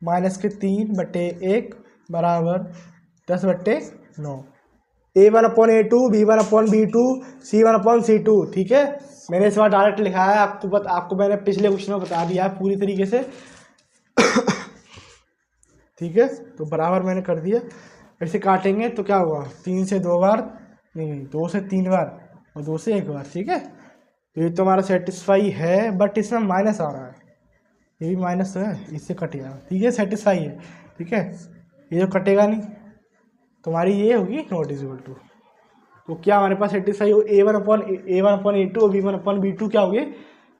-3/1 बराबर 10/9, A1/A2 B1/B2 C1/C2। ठीक है, मैंने इस बार डायरेक्ट लिखा है, आपको मैंने पिछले क्वेश्चन में बता दिया है पूरी तरीके से। ठीक है, तो बराबर मैंने कर दिया। ऐसे काटेंगे तो क्या होगा, 3 से 2 बार, नहीं 2 से 3 बार और 2 से 1 बार। ठीक है, तो ये तो हमारा सेटिस्फाई है, बट इसमें माइनस आ रहा है, ये भी माइनस है, इससे कटेगा। ठीक है, सेटिस्फाई है। ठीक है, ये जो कटेगा नहीं, तुम्हारी ये होगी नॉट इक्वल टू। तो क्या हमारे पास सेटिस्फाई हो, A1/A2 और B1/B2 क्या होंगे,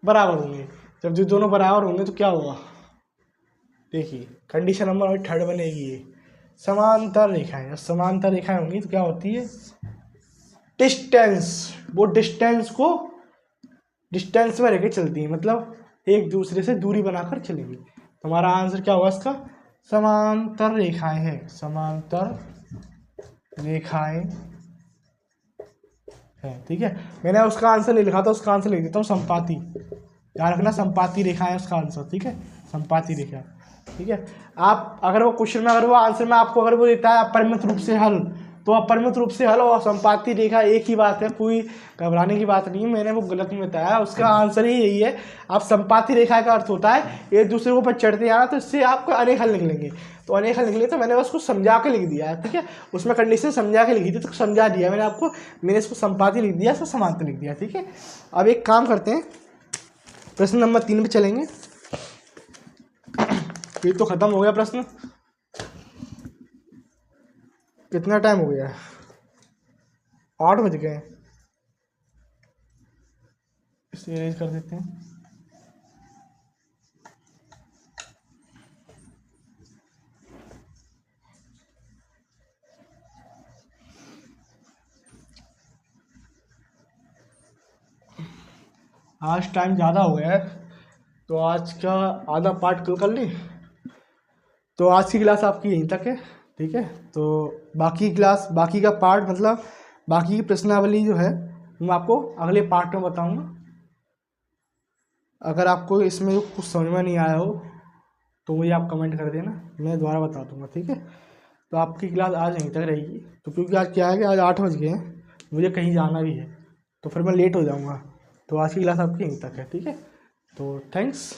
बराबर होंगे। जब जो दोनों बराबर होंगे तो क्या होगा, देखिए कंडीशन नंबर 3 बनेगी, ये समांतर रेखाएं। जब समांतर रेखाएं होंगी तो क्या होती है, डिस्टेंस, वो डिस्टेंस में रहकर चलती है, मतलब एक दूसरे से दूरी बनाकर चलेंगी। तो हमारा आंसर क्या होगा इसका, समांतर रेखाएं हैं, समांतर रेखाएं है। ठीक है, मैंने उसका आंसर नहीं लिखा था, उसका आंसर लिख देता हूँ, संपाती। याद रखना, संपाती रेखा है उसका आंसर। ठीक है, संपाती रेखा। ठीक है, आप अगर वो क्वेश्चन में, अगर वो आंसर में आपको अगर वो देता है अपरिमित रूप से हल, तो अपरिमित रूप से हल और संपाती रेखा एक ही बात है, कोई घबराने की बात नहीं है। मैंने वो गलत नहीं बताया, उसका आंसर ही यही है। आप संपाती रेखा का अर्थ होता है एक दूसरे के ऊपर चढ़ते आना, तो इससे आपको अनेक हल निकलेंगे। तो अनेक हल निकले, तो मैंने उसको समझा के लिख दिया है। ठीक है, उसमें कंडीशन समझा के लिखी थी, तो समझा दिया मैंने आपको। मैंने इसको संपाती लिख दिया, इसको समांतर लिख दिया। ठीक है, अब एक काम करते हैं, प्रश्न नंबर 3 पे चलेंगे। ये तो खत्म हो गया प्रश्न। कितना टाइम हो गया, 8 बज गए। इसे इरेज कर देते हैं। आज टाइम ज़्यादा हो गया है, तो आज का आधा पार्ट कल कर लें। तो आज की क्लास आपकी यहीं तक है। ठीक है, तो बाकी क्लास, बाकी का पार्ट, मतलब बाकी की प्रश्नावली जो है मैं आपको अगले पार्ट में बताऊंगा। अगर आपको इसमें कुछ समझ में नहीं आया हो तो मुझे आप कमेंट कर देना, मैं दोबारा बता दूंगा। ठीक है, तो आपकी क्लास आज यहीं तक रहेगी। तो क्योंकि आज क्या है कि आज 8 बज गए हैं, मुझे कहीं जाना भी है, तो फिर मैं लेट हो जाऊँगा। तो आज की क्लास आपकी यहीं तक है। ठीक है, तो थैंक्स।